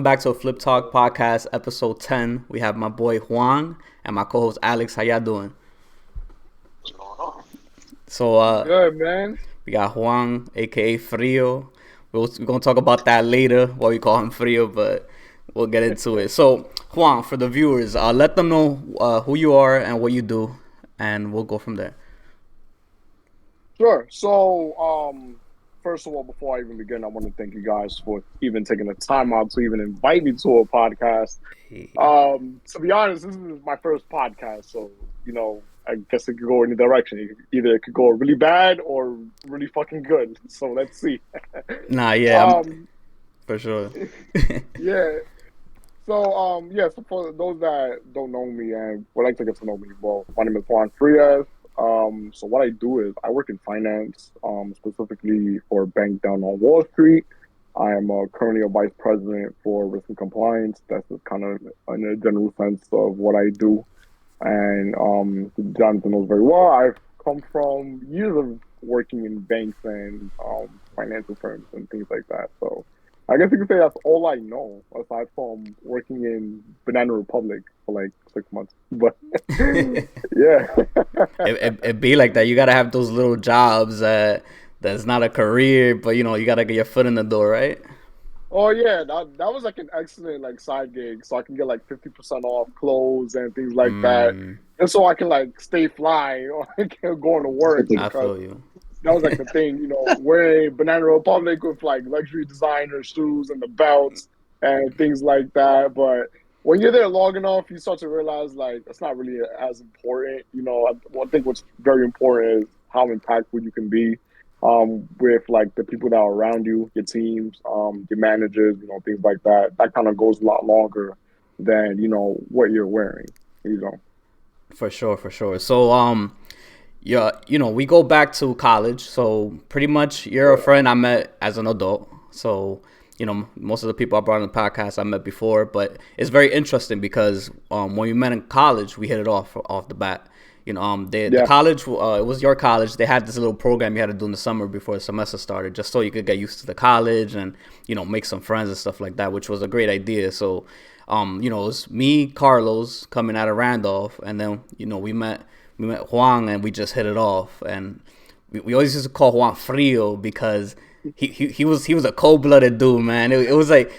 welcome back to Flip Talk Podcast, episode 10. We have my boy Juan and my co-host Alex. How y'all doing? What's going on? So, Good, man. we got Juan, aka Frio. We're going to talk about that later, why we call him Frio, but we'll get into it. So, Juan, for the viewers, let them know who you are and what you do, and we'll go from there. Sure. So, first of all, before I even begin, I want to thank you guys for even taking the time out to even invite me to a podcast. To be honest, this is my first podcast, so I guess it could go any direction. Either it could go really bad or really fucking good. So let's see. Nah, yeah, Um, for sure. yeah. So for those that don't know me and would like to get to know me, well, my name is Juan Frio. So what I do is I work in finance, specifically for a bank down on Wall Street. I am currently a vice president for risk and compliance. That's just kind of in a general sense of what I do. And Jonathan knows very well. I've come from years of working in banks and financial firms and things like that. So I guess you could say that's all I know, aside from working in Banana Republic for like 6 months. But yeah. It be like that. You gotta have those little jobs that's not a career, but you gotta get your foot in the door, right? Oh yeah, that was like an excellent like side gig, so I can get like 50% off clothes and things like that, and so I can like stay fly or I can go into work I because feel you. that was like the thing, wearing Banana Republic with like luxury designer shoes and the belts and things like that. But when you're there long enough, you start to realize like it's not really as important. I think what's very important is how impactful you can be with like the people that are around you, your teams, your managers, things like that. That kind of goes a lot longer than what you're wearing. You know. For sure, for sure. So, yeah, we go back to college. So pretty much you're a friend I met as an adult. So, most of the people I brought on the podcast I met before, but it's very interesting because when we met in college, we hit it off the bat. The Yeah. college, it was your college. They had this little program you had to do in the summer before the semester started, just so you could get used to the college and make some friends and stuff like that, which was a great idea. So, it was me, Carlos, coming out of Randolph, and then we met Juan and we just hit it off. And we always used to call Juan Frio because he was a cold-blooded dude, man. It was like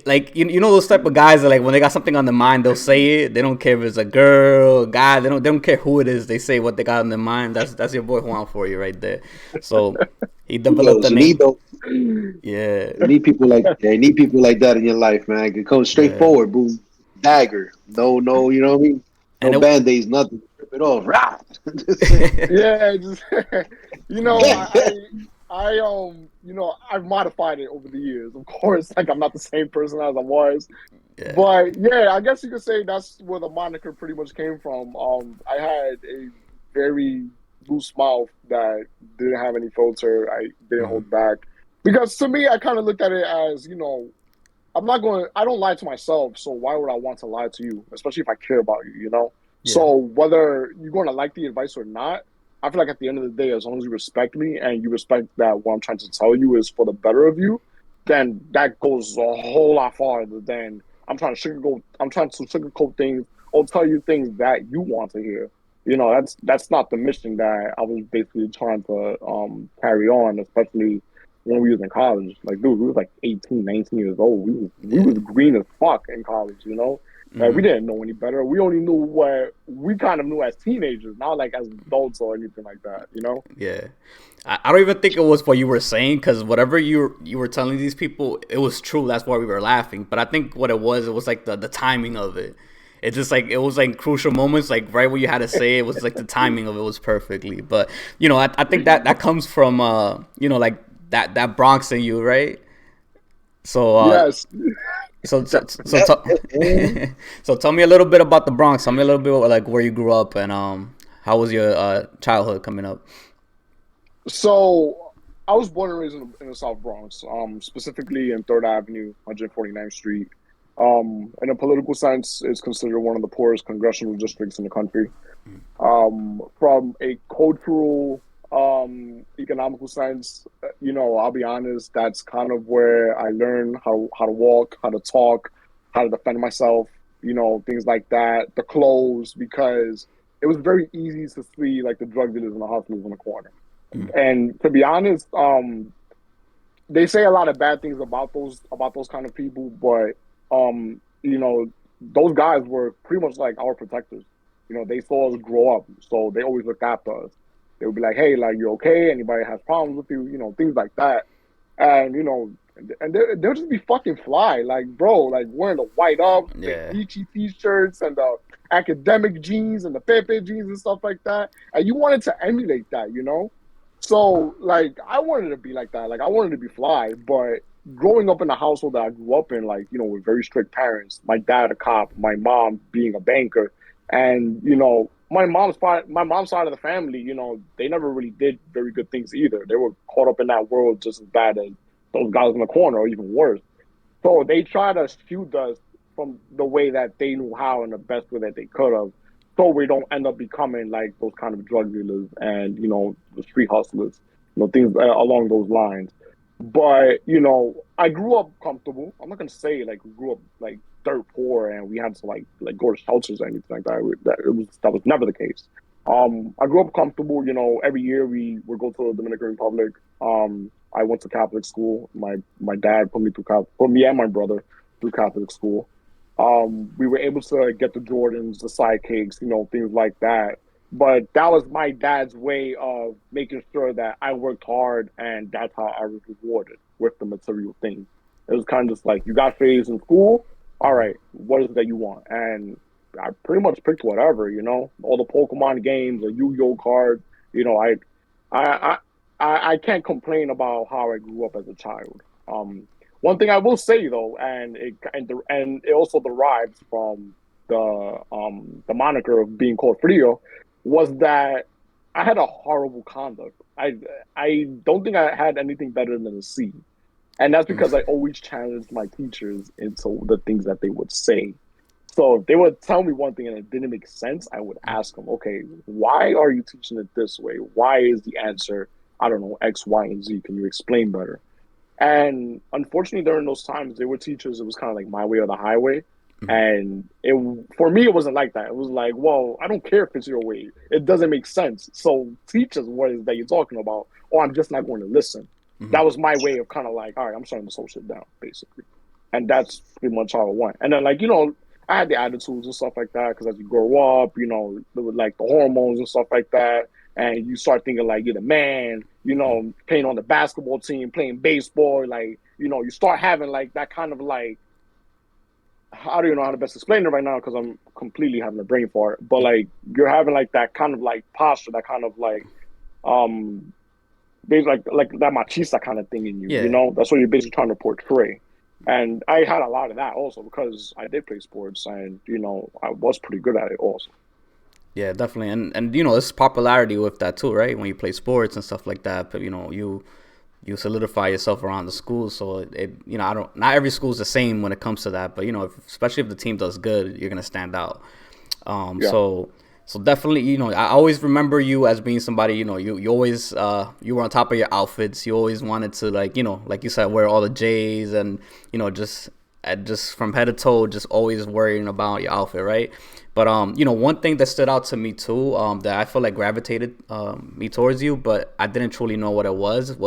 those type of guys that like when they got something on their mind they'll say it. They don't care if it's a girl, a guy. They don't care who it is. They say what they got on their mind. That's your boy Juan for you right there. So he developed the name. Yeah, You need people like that in your life, man. It comes straight yeah. forward, boom, dagger. No, you know what I mean? And No band-aids, nothing. Rip it off. Rah! Yeah, just I've modified it over the years. Of course, like I'm not the same person as I was, yeah, but yeah, I guess you could say that's where the moniker pretty much came from. I had a very loose mouth that didn't have any filter. I didn't mm, hold back because to me, I kind of looked at it as I don't lie to myself, so why would I want to lie to you, especially if I care about you? yeah, So whether you're going to like the advice or not, I feel like at the end of the day, as long as you respect me and you respect that what I'm trying to tell you is for the better of you, then that goes a whole lot farther than I'm trying to sugarcoat things or tell you things that you want to hear. That's not the mission that I was basically trying to carry on, especially when we was in college. Like, dude, we was like 18, 19 years old. We was yeah. green as fuck in college. Like, we didn't know any better. We only knew what we kind of knew as teenagers, not like as adults or anything like that. Yeah, I don't even think it was what you were saying because whatever you were telling these people, it was true. That's why we were laughing. But I think what it was like the timing of it. It's just like it was like crucial moments, like right when you had to say it was like the timing of it was perfectly. But I think that comes from like that Bronx in you, right? So Yes. so so so, Yeah, so tell me a little bit about the Bronx. Tell me a little bit about, like where you grew up and how was your childhood coming up? So I was born and raised in the South Bronx, specifically in Third Avenue, 149th Street. In a political sense, it's considered one of the poorest congressional districts in the country. From a cultural economical sense, I'll be honest, that's kind of where I learned how to walk, how to talk, how to defend myself, things like that. The clothes, because it was very easy to see like the drug dealers and the hustlers in the corner. Mm. And to be honest, they say a lot of bad things about those kind of people, but those guys were pretty much like our protectors. They saw us grow up, so they always looked after us. They would be like, "Hey, like you okay? Anybody has problems with you? Things like that." And and they'll just be fucking fly, like bro, like wearing the white up, the Yeah. Nietzsche t-shirts and the academic jeans and the Pepe jeans and stuff like that. And you wanted to emulate that. So like I wanted to be like that. Like I wanted to be fly, but growing up in the household that I grew up in, like, with very strict parents, my dad a cop, my mom being a banker, and my mom's side of the family, they never really did very good things either. They were caught up in that world just as bad as those guys in the corner, or even worse. So they try to shield us from the way that they knew how and the best way that they could have, so we don't end up becoming like those kind of drug dealers and the street hustlers, things along those lines. But I grew up comfortable. I'm not gonna say like we grew up like dirt poor and we had to like go to shelters or anything like that. That was never the case. I grew up comfortable. Every year we would go to the Dominican Republic. I went to Catholic school. My dad put me and my brother through Catholic school. We were able to get the Jordans, the sidekicks, things like that. But that was my dad's way of making sure that I worked hard, and that's how I was rewarded with the material things. It was kind of just like, you got A's in school. All Mm-hmm. right, what is it that you want? And I pretty much picked whatever, all the Pokemon games, the Yu-Gi-Oh cards. You know, I, I, I can't complain about how I grew up as a child. One thing I will say though, and it also derives from the moniker of being called Frio, was that I had a horrible conduct. I don't think I had anything better than a C, and that's because I always challenged my teachers into the things that they would say. So if they would tell me one thing and it didn't make sense, I would ask them, okay, why are you teaching it this way? Why is the answer, I don't know, X, Y, and Z? Can you explain better? And unfortunately, during those times, they were teachers. It was kind of like my way or the highway. Mm-hmm. And for me, it wasn't like that. It was like, well, I don't care if it's your way. It doesn't make sense. So teach us what it is that you're talking about, or I'm just not going to listen. Mm-hmm. That was my way of kind of like, all right, I'm starting to slow shit down, basically. And that's pretty much how it went. And then, like, I had the attitudes and stuff like that because as you grow up, there were like the hormones and stuff like that. And you start thinking like you're the man, playing on the basketball team, playing baseball. Like, you start having like that kind of like, I don't even know how to best explain it right now because I'm completely having a brain fart. But like, you're having like that kind of like posture, that kind of like, basically like that machista kind of thing in you. Yeah. That's what you're basically trying to portray. And I had a lot of that also because I did play sports and I was pretty good at it also. Yeah, definitely, and there's popularity with that too, right? When you play sports and stuff like that, but you solidify yourself around the school. So I don't, not every school's the same when it comes to that, but especially if the team does good, you're gonna stand out. Yeah. So definitely, I always remember you as being somebody, you always you were on top of your outfits. You always wanted to like you said, wear all the J's and just from head to toe, just always worrying about your outfit, right? But one thing that stood out to me too, that I feel like gravitated me towards you, but I didn't truly know what it was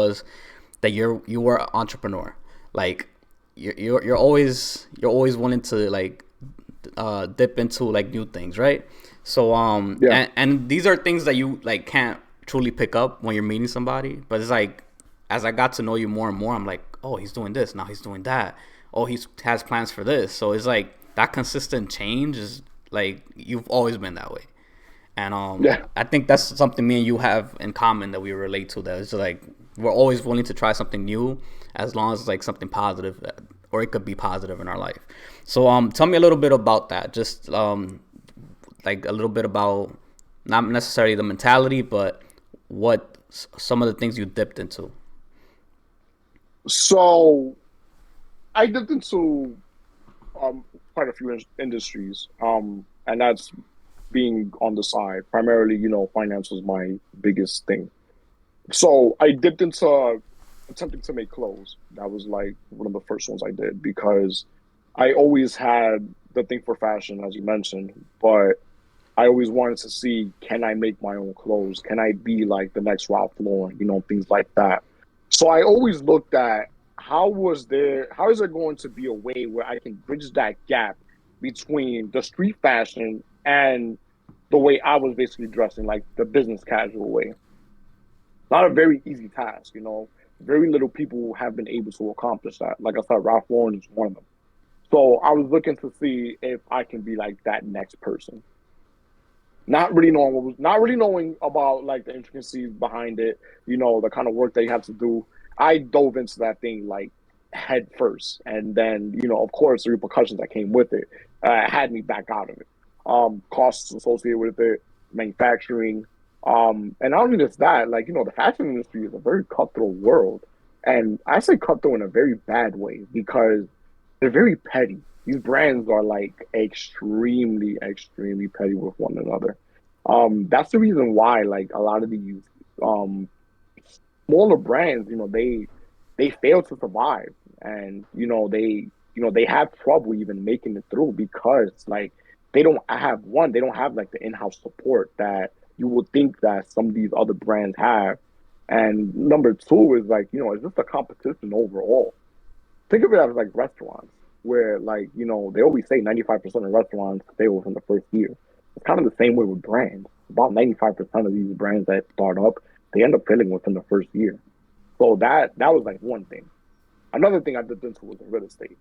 that you were an entrepreneur. Like you're always willing to like dip into like new things, right? So Yeah. and these are things that you like can't truly pick up when you're meeting somebody, but it's like as I got to know you more and more, I'm like, oh, he's doing this now, he's doing that. Oh, he has plans for this. So it's like that consistent change is like you've always been that way. And Yeah. I think that's something me and you have in common that we relate to. That it's like we're always willing to try something new, as long as it's like something positive, or it could be positive in our life. So tell me a little bit about that. Just like a little bit about not necessarily the mentality, but what some of the things you dipped into. So I dipped into quite a few industries, and that's being on the side. Primarily, finance was my biggest thing. So I dipped into attempting to make clothes. That was like one of the first ones I did because I always had the thing for fashion, as you mentioned, but I always wanted to see, can I make my own clothes? Can I be like the next Ralph Lauren? Things like that. So I always looked at how is there going to be a way where I can bridge that gap between the street fashion and the way I was basically dressing, like the business casual way. Not a very easy task. Very little people have been able to accomplish that. Like I said, Ralph Lauren is one of them. So I was looking to see if I can be like that next person. Not really knowing about like the intricacies behind it, the kind of work they have to do. I dove into that thing like head first, and then of course, the repercussions that came with it had me back out of it. Costs associated with it, manufacturing, and not only just that, like the fashion industry is a very cutthroat world, and I say cutthroat in a very bad way because they're very petty. These brands are like extremely, extremely petty with one another. That's the reason why like a lot of these um smaller brands, they fail to survive, and they have trouble even making it through because like they don't have like the in-house support that you would think that some of these other brands have. And number two is like, it's just a competition overall. Think of it as like restaurants, where like they always say 95% of restaurants fail within the first year. It's kind of the same way with brands. About 95% of these brands that start up, they end up failing within the first year. So that was like one thing. Another thing I did into was in real estate,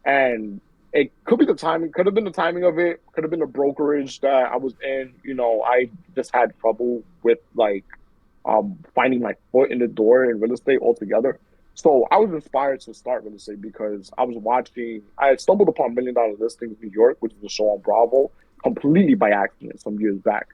and it could be the timing. Could have been the timing of it. Could have been the brokerage that I was in. I just had trouble with like finding my foot in the door in real estate altogether. So I was inspired to start real estate because I had stumbled upon Million Dollar Listings New York, which is a show on Bravo, completely by accident some years back.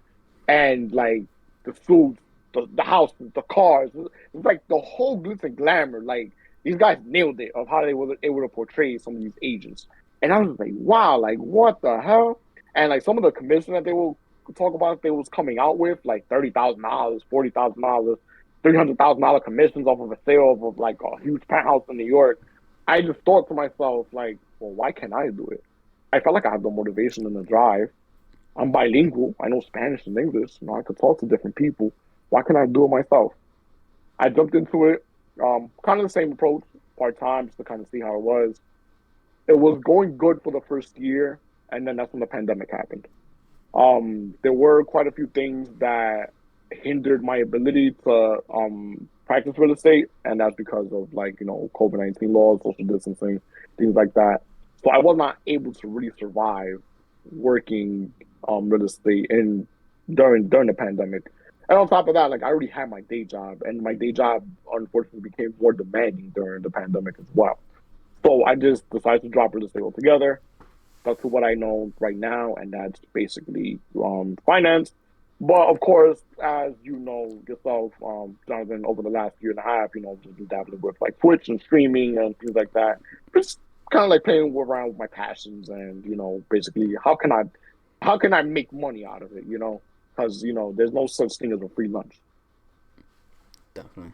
And like the suits, the houses, the cars, it's like the whole glitz and glamour. Like these guys nailed it of how they were able to portray some of these agents. And I was like, wow, like what the hell? And like some of the commission that they will talk about they was coming out with, like $30,000, $40,000, $300,000 commissions off of a sale of like a huge penthouse in New York. I just thought to myself, like, well, why can't I do it? I felt like I have the motivation and the drive. I'm bilingual. I know Spanish and English. I could talk to different people. Why can't I do it myself? I jumped into it, kind of the same approach, part time, just to kind of see how it was. It was going good for the first year, and then that's when the pandemic happened. There were quite a few things that hindered my ability to practice real estate, and that's because of like COVID-19 laws, social distancing, things like that. So I was not able to really survive working real estate in during the pandemic. And on top of that, like I already had my day job, and my day job unfortunately became more demanding during the pandemic as well. So I just decided to drop real estate altogether. That's what I know right now, and that's basically finance. But of course, as you know yourself, Jonathan, over the last year and a half, just been dabbling with like Twitch and streaming and things like that. Just kind of like playing around with my passions, and basically, how can I make money out of it? Because there's no such thing as a free lunch. Definitely.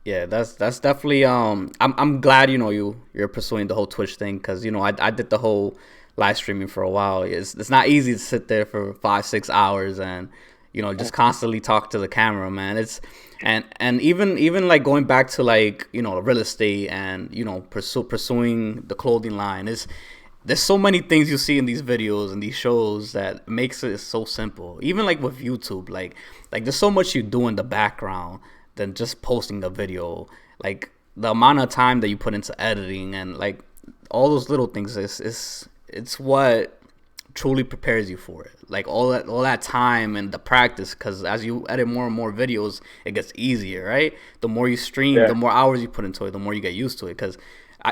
Yeah, that's definitely I'm glad you're pursuing the whole Twitch thing because I did the whole live streaming for a while. It's not easy to sit there for 5-6 hours and just constantly talk to the camera, man. It's and even like going back to like real estate and pursuing the clothing line is there's so many things you see in these videos and these shows that makes it so simple. Even like with YouTube, like there's so much you do in the background than just posting the video. Like the amount of time that you put into editing and like all those little things is it's what truly prepares you for it. Like all that time and the practice, because as you edit more and more videos, it gets easier, right? The more you stream, Yeah, the more hours you put into it, the more you get used to it. Because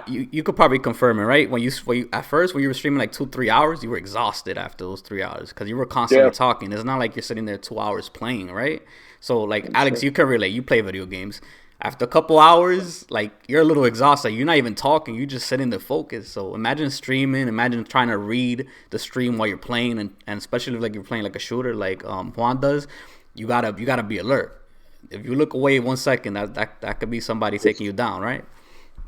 you could probably confirm it, right? When you at first when you were streaming like 2-3 hours, you were exhausted after those 3 hours because you were constantly yeah, talking. It's not like you're sitting there 2 hours playing, right? So like that's Alex, true. you can relate. You play video games. After a couple hours, like you're a little exhausted. You're not even talking. You just sitting there focused. So imagine streaming. Imagine trying to read the stream while you're playing, and especially if, like you're playing like a shooter, like Juan does. You gotta be alert. if you look away 1 second, that could be somebody taking you down, right?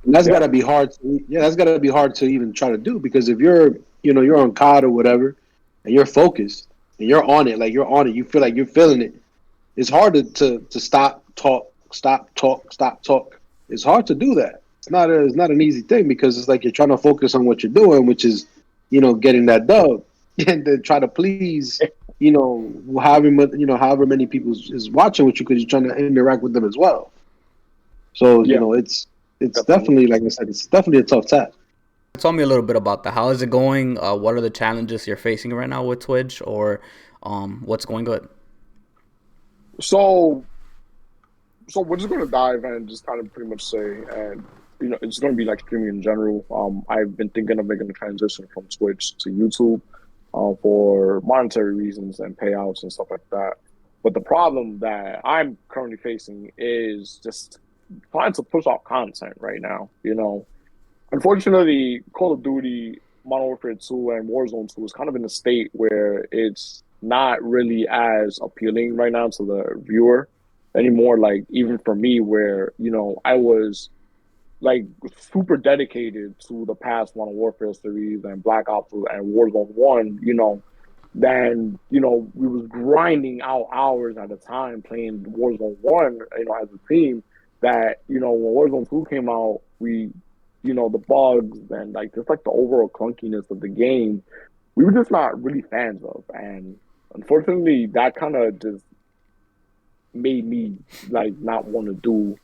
And that's Yeah, gotta be hard. That's gotta be hard to even try to do because if you're on COD or whatever, and you're focused and you're on it, like you're on it, you feel like you're feeling it. It's hard to stop, talk, stop, talk, stop, talk. It's hard to do that. It's not an easy thing because it's like you're trying to focus on what you're doing, which is, getting that dub, and then try to please, however many people is watching with you because you're trying to interact with them as well. So yeah, it's definitely. definitely, like I said, it's definitely a tough task. Tell me a little bit about that. How is it going? What are the challenges you're facing right now with Twitch, or what's going good? So, so we're just gonna dive and just kind of pretty much say, and it's gonna be like streaming in general. I've been thinking of making a transition from Twitch to YouTube, for monetary reasons and payouts and stuff like that. But the problem that I'm currently facing is just trying to push out content right now. Unfortunately, Call of Duty, Modern Warfare 2, and Warzone 2 is kind of in a state where it's not really as appealing right now to the viewer anymore. Like, even for me, where, I was like super dedicated to the past Modern Warfare series and Black Ops and Warzone 1, then, we was grinding out hours at a time playing Warzone 1, as a team that, when Warzone 2 came out, the bugs and like just like the overall clunkiness of the game, we were just not really fans of. And unfortunately, that kind of just made me like not want to do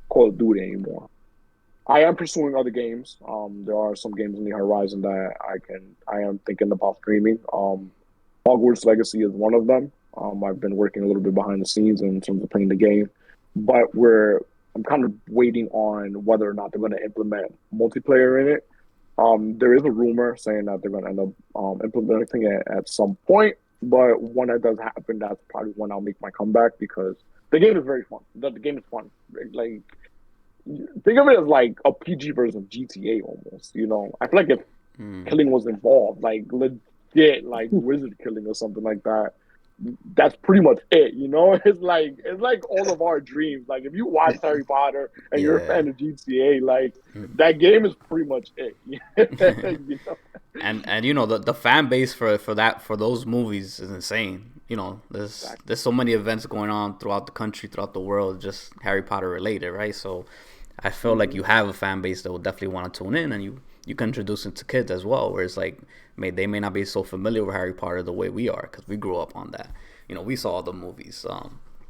Call of Duty anymore. I am pursuing other games. There are some games on the horizon that I am thinking about streaming. Hogwarts Legacy is one of them. I've been working a little bit behind the scenes in terms of playing the game, but I'm kind of waiting on whether or not they're going to implement multiplayer in it. There is a rumor saying that they're going to end up implementing it at some point, but when that does happen, that's probably when I'll make my comeback because the game is very fun. The game is fun. Like, think of it as like a PG version of GTA almost. I feel like if killing was involved, like legit, like wizard killing or something like that, that's pretty much it. It's like all of our dreams. Like if you watch Harry Potter and you're a Yeah. fan of GTA, like that game is pretty much it. And the fan base for those movies is insane. There's so many events going on throughout the country, throughout the world, just Harry Potter related, right? So I feel like you have a fan base that will definitely want to tune in, and you can introduce it to kids as well. Where it's like, they may not be so familiar with Harry Potter the way we are because we grew up on that. We saw all the movies.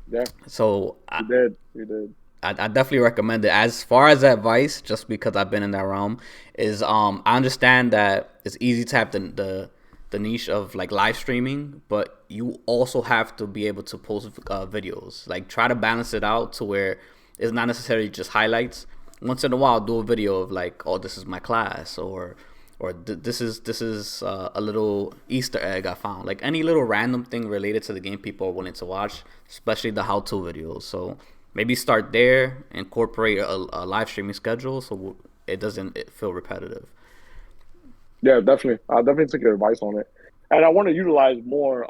Yeah, So we did. I definitely recommend it. As far as advice, just because I've been in that realm, is I understand that it's easy to have the niche of like live streaming, but you also have to be able to post videos. Like try to balance it out to where it's not necessarily just highlights. Once in a while, do a video of like, oh, this is my class, or this is a little Easter egg I found. Like any little random thing related to the game people are willing to watch, especially the how-to videos. So maybe start there, incorporate a live streaming schedule so it doesn't feel repetitive. Yeah, definitely. I'll definitely take your advice on it, and I want to utilize more.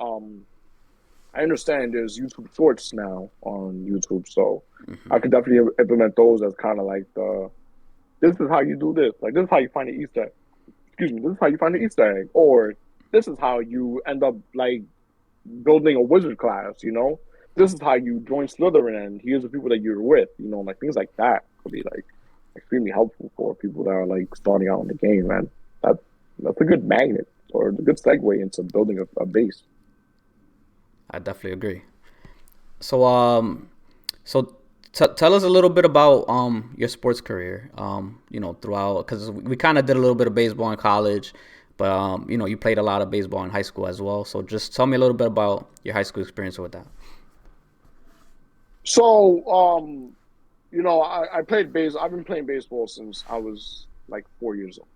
I understand there's YouTube Shorts now on YouTube, so I could definitely implement those as kind of like this is how you do this. Like this is how you find the Easter egg. Excuse me, this is how you find the Easter egg, or this is how you end up like building a wizard class. This is how you join Slytherin, and here's the people that you're with. Like things like that could be like extremely helpful for people that are like starting out in the game, man. That that's a good magnet or a good segue into building a base. I definitely agree. So tell us a little bit about your sports career. Throughout, because we kind of did a little bit of baseball in college, but you played a lot of baseball in high school as well. So just tell me a little bit about your high school experience with that. So, I played base. I've been playing baseball since I was like 4 years old,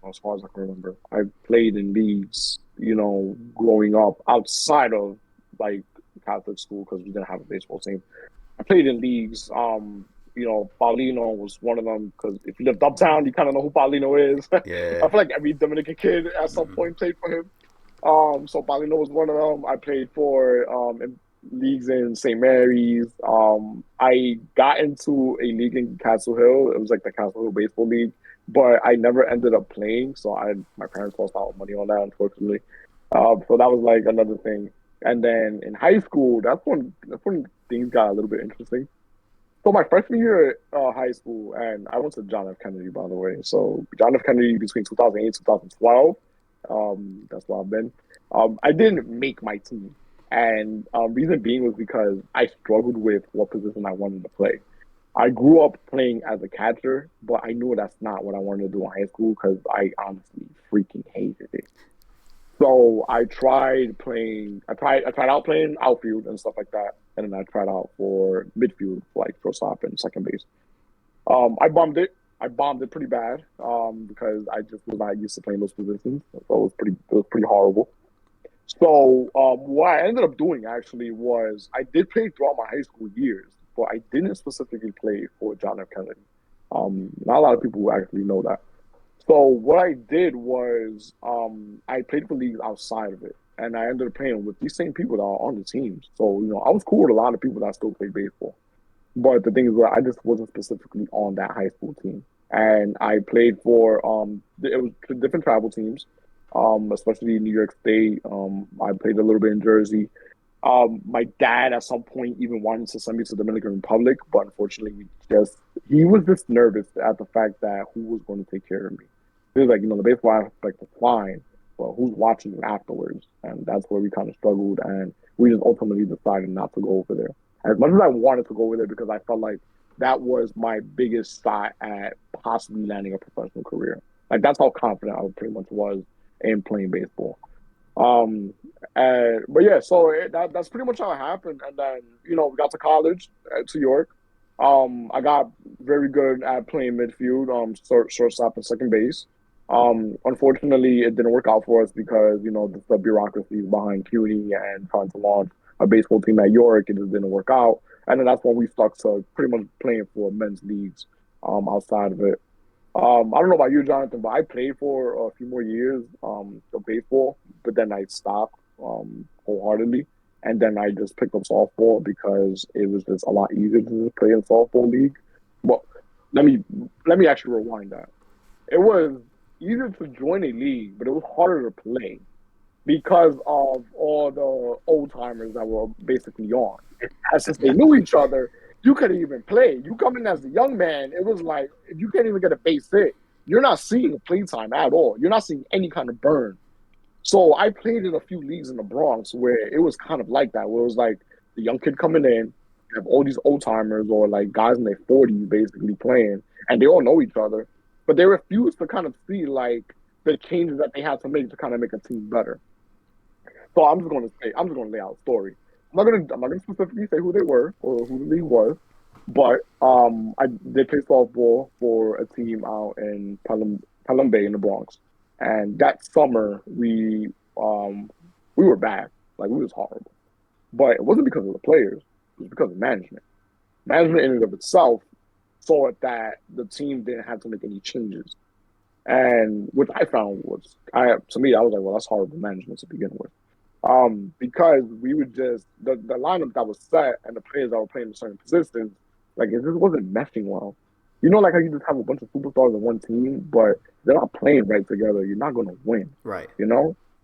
as far as I can remember. I played in leagues, growing up outside of like Catholic school because we didn't have a baseball team. I played in leagues. Paulino was one of them because if you lived uptown, you kind of know who Paulino is. I Yeah. feel like every Dominican kid at some point played for him. So Paulino was one of them. I played for leagues in St. Mary's. I got into a league in Castle Hill. It was like the Castle Hill Baseball League, but I never ended up playing. So my parents lost out money on that, unfortunately. So that was like another thing. And then in high school, that's when things got a little bit interesting. So my freshman year at high school, and I went to John F. Kennedy, by the way. So John F. Kennedy between 2008 and 2012. That's where I've been. I didn't make my team, and reason being was because I struggled with what position I wanted to play. I grew up playing as a catcher, but I knew that's not what I wanted to do in high school because I honestly freaking hated it. So I tried playing. I tried out playing outfield and stuff like that, and then I tried out for midfield, like shortstop and second base. I bombed it. I bombed it pretty bad because I just was not used to playing those positions. So it was pretty horrible. So what I ended up doing actually was I did play throughout my high school years, but I didn't specifically play for John F. Kennedy. Not a lot of people actually know that. So what I did was I played for leagues outside of it, and I ended up playing with these same people that are on the teams. So I was cool with a lot of people that still play baseball. But the thing is, I just wasn't specifically on that high school team, and I played for it was different travel teams, especially New York State. I played a little bit in Jersey. My dad at some point even wanted to send me to the Dominican Republic, but unfortunately, he was just nervous at the fact that who was going to take care of me. He was like, the baseball aspect is fine, but who's watching you afterwards? And that's where we kind of struggled, and we just ultimately decided not to go over there. As much as I wanted to go over there because I felt like that was my biggest shot at possibly landing a professional career. Like that's how confident I pretty much was in playing baseball. But yeah, so that's pretty much how it happened. And then we got to college to York. I got very good at playing midfield, shortstop and second base. Unfortunately, it didn't work out for us because the bureaucracies behind CUNY and trying to launch a baseball team at York, it just didn't work out. And then that's when we stuck to pretty much playing for men's leagues outside of it. I don't know about you, Jonathan, but I played for a few more years of baseball, but then I stopped wholeheartedly. And then I just picked up softball because it was just a lot easier to just play in softball league. Well, let me actually rewind that. It was easier to join a league, but it was harder to play because of all the old timers that were basically on. And since they knew each other, you couldn't even play. You come in as a young man, it was like if you can't even get a base hit, you're not seeing play time at all. You're not seeing any kind of burn. So I played in a few leagues in the Bronx where it was kind of like that, where it was like the young kid coming in, you have all these old timers or like guys in their 40s basically playing, and they all know each other, but they refuse to kind of see like the changes that they had to make to kind of make a team better. So I'm just gonna lay out a story. I'm not gonna specifically say who they were or who the league was, but I did play softball for a team out in Pelham Bay in the Bronx, and that summer we were bad, like we was horrible, but it wasn't because of the players, it was because of management. Management in and of itself saw that the team didn't have to make any changes, and which I found was to me I was like, well, that's horrible management to begin with. Because we would just the lineup that was set and the players that were playing in certain positions, like it just wasn't meshing well. Like how you just have a bunch of superstars on one team, but they're not playing right together. You're not going to win. Right. It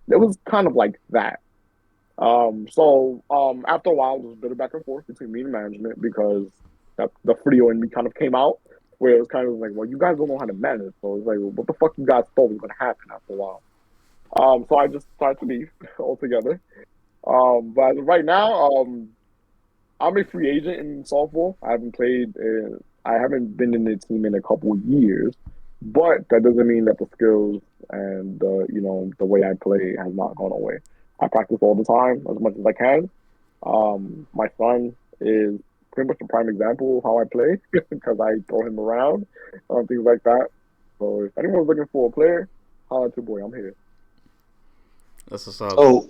was kind of like that. So after a while, it was a bit of back and forth between me and management because the Frio in me kind of came out, where it was kind of like, well, you guys don't know how to manage. So it's like, well, what the fuck you guys thought was going to happen after a while? So I just decided to leave altogether. But as of right now, I'm a free agent in softball. I haven't been in the team in a couple of years, but that doesn't mean that the skills and the way I play has not gone away. I practice all the time as much as I can. My son is pretty much the prime example of how I play because I throw him around, things like that. So if anyone's looking for a player, holla at your boy. I'm here. That's what's up.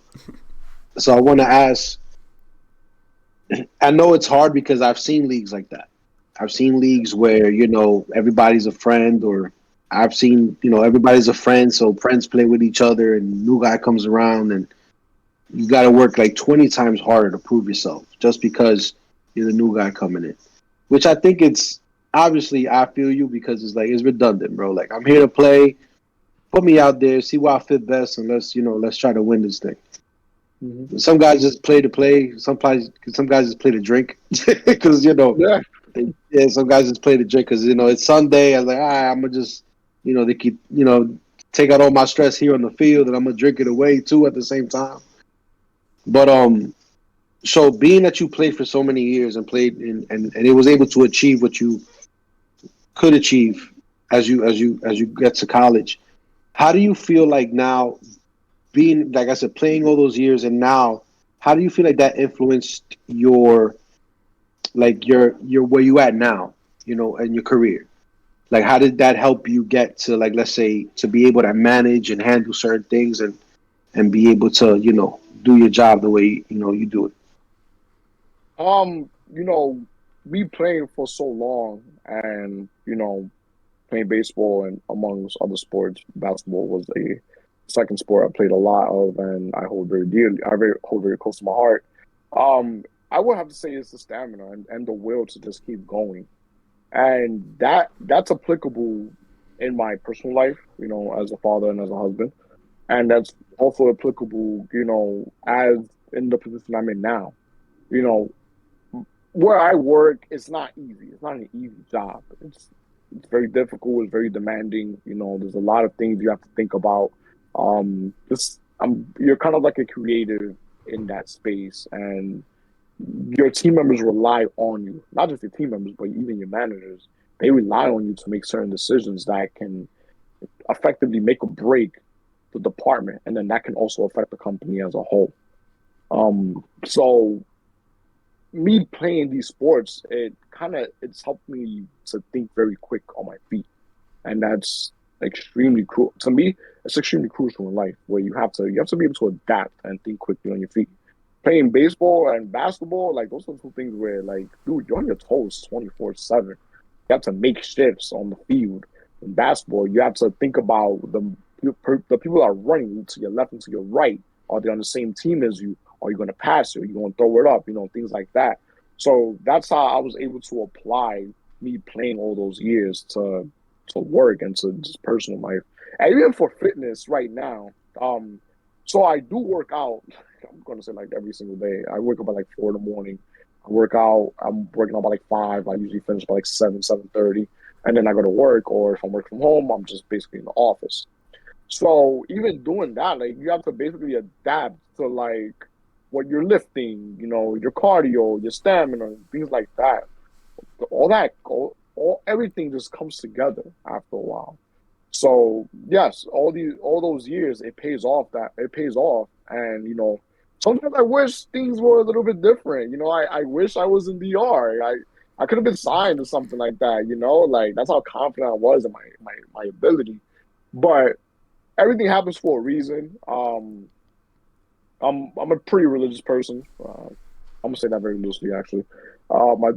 So I want to ask. I know it's hard because I've seen leagues like that. I've seen leagues where everybody's a friend, or I've seen everybody's a friend, so friends play with each other, and new guy comes around, and you got to work like 20 times harder to prove yourself just because you're the new guy coming in. Which I think it's obviously I feel you because it's like it's redundant, bro. Like I'm here to play, put me out there, see where I fit best, and let's try to win this thing. Mm-hmm. Some guys just play to play. Some guys just play to drink because Yeah. some guys just play to drink because it's Sunday. I was like, all right, I'm gonna just they keep take out all my stress here on the field, and I'm gonna drink it away too at the same time. But so being that you played for so many years and played and it was able to achieve what you could achieve as you get to college, how do you feel like now being like I said, playing all those years and now, how do you feel like that influenced your where you at now, in your career? Like how did that help you get to like let's say to be able to manage and handle certain things and be able to, do your job the way you do it? You know, me playing for so long and, playing baseball and amongst other sports, basketball was a second sport I played a lot of and I hold very dearly. Hold very close to my heart. Um, I would have to say it's the stamina and the will to just keep going. And that's applicable in my personal life, as a father and as a husband. And that's also applicable, as in the position I'm in now. You know, where I work, it's not easy. It's not an easy job. It's very difficult. It's very demanding. There's a lot of things you have to think about. You're kind of like a creative in that space, and your team members rely on you. Not just your team members, but even your managers. They rely on you to make certain decisions that can effectively make or break the department, and then that can also affect the company as a whole. So me playing these sports, it's helped me to think very quick on my feet, and that's extremely cool to me. It's extremely crucial in life where you have to be able to adapt and think quickly on your feet. Playing baseball and basketball, like those are two things where, like, dude, you're on your toes 24/7. You have to make shifts on the field. In basketball, you have to think about the people that are running to your left and to your right. Are they on the same team as you? Are you going to pass it? Are you going to throw it up? Things like that. So that's how I was able to apply me playing all those years to work and to just personal life, and even for fitness right now. So I do work out. I'm going to say like every single day. I wake up at like 4 in the morning. I work out. I'm working out by like 5. I usually finish by like 7:30, and then I go to work. Or if I'm working from home, I'm just basically in the office. So even doing that, like you have to basically adapt to like what you're lifting, your cardio, your stamina, things like that. All everything just comes together after a while. So yes, all those years it pays off. And sometimes I wish things were a little bit different. I wish I was in DR. I could have been signed or something like that. Like that's how confident I was in my ability. But everything happens for a reason. I'm a pretty religious person. I'm gonna say that very loosely, actually. My,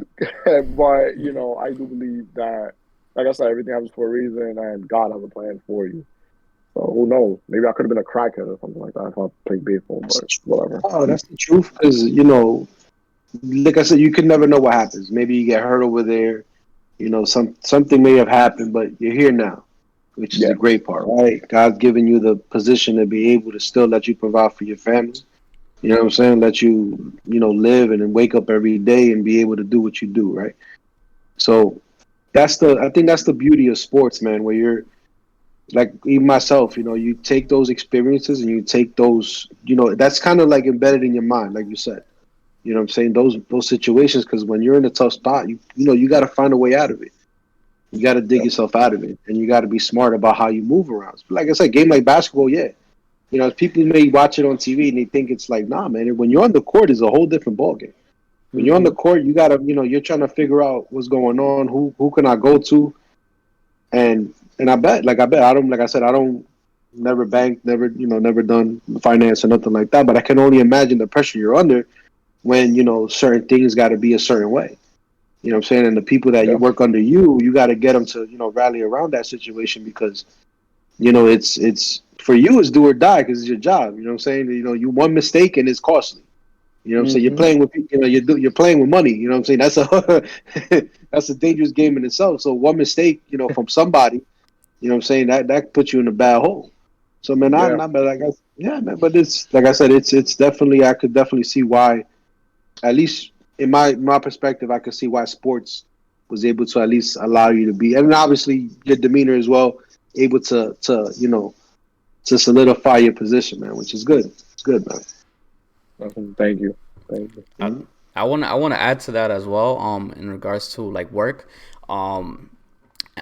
but I do believe that, like I said, everything happens for a reason, and God has a plan for you. So who knows? Maybe I could have been a crackhead or something like that if I played baseball, but whatever. Oh, that's the truth. Because like I said, you can never know what happens. Maybe you get hurt over there. Something may have happened, but you're here now, which is the Yeah, great part, right? God's given you the position to be able to still let you provide for your family. You know what I'm saying? Let you, live and then wake up every day and be able to do what you do, right? So I think that's the beauty of sports, man, where you're like even myself, you take those experiences and you take those, that's kind of like embedded in your mind, like you said. You know what I'm saying? Those situations, because when you're in a tough spot, you got to find a way out of it. You got to dig yeah, yourself out of it, and you got to be smart about how you move around. Like I said, game like basketball, yeah. People may watch it on TV and they think it's like, nah, man. When you're on the court, it's a whole different ballgame. When you're on the hmm court, you gotta, you're trying to figure out what's going on, who can I go to, and I bet I don't, like I said, I don't never bank, never never done finance or nothing like that. But I can only imagine the pressure you're under when certain things got to be a certain way. You know what I'm saying? And the people that you yeah, work under you got to get them to rally around that situation because it's For you, it's do or die because it's your job. You know what I'm saying? You know, you one mistake and it's costly. You know what I'm saying? You're Mm-hmm. playing with, you're playing with money. You know what I'm saying? That's a that's a dangerous game in itself. So one mistake, from somebody, you know what I'm saying, that puts you in a bad hole. So man, Yeah. not bad. Yeah, man. But it's like I said, it's definitely, I could definitely see why, at least in my perspective, I could see why sports was able to at least allow you to be, and obviously your demeanor as well, able to solidify your position, man, which is good. It's good, man. Thank you. Thank you. I, Mhm. I want to add to that as well. In regards to like work, um,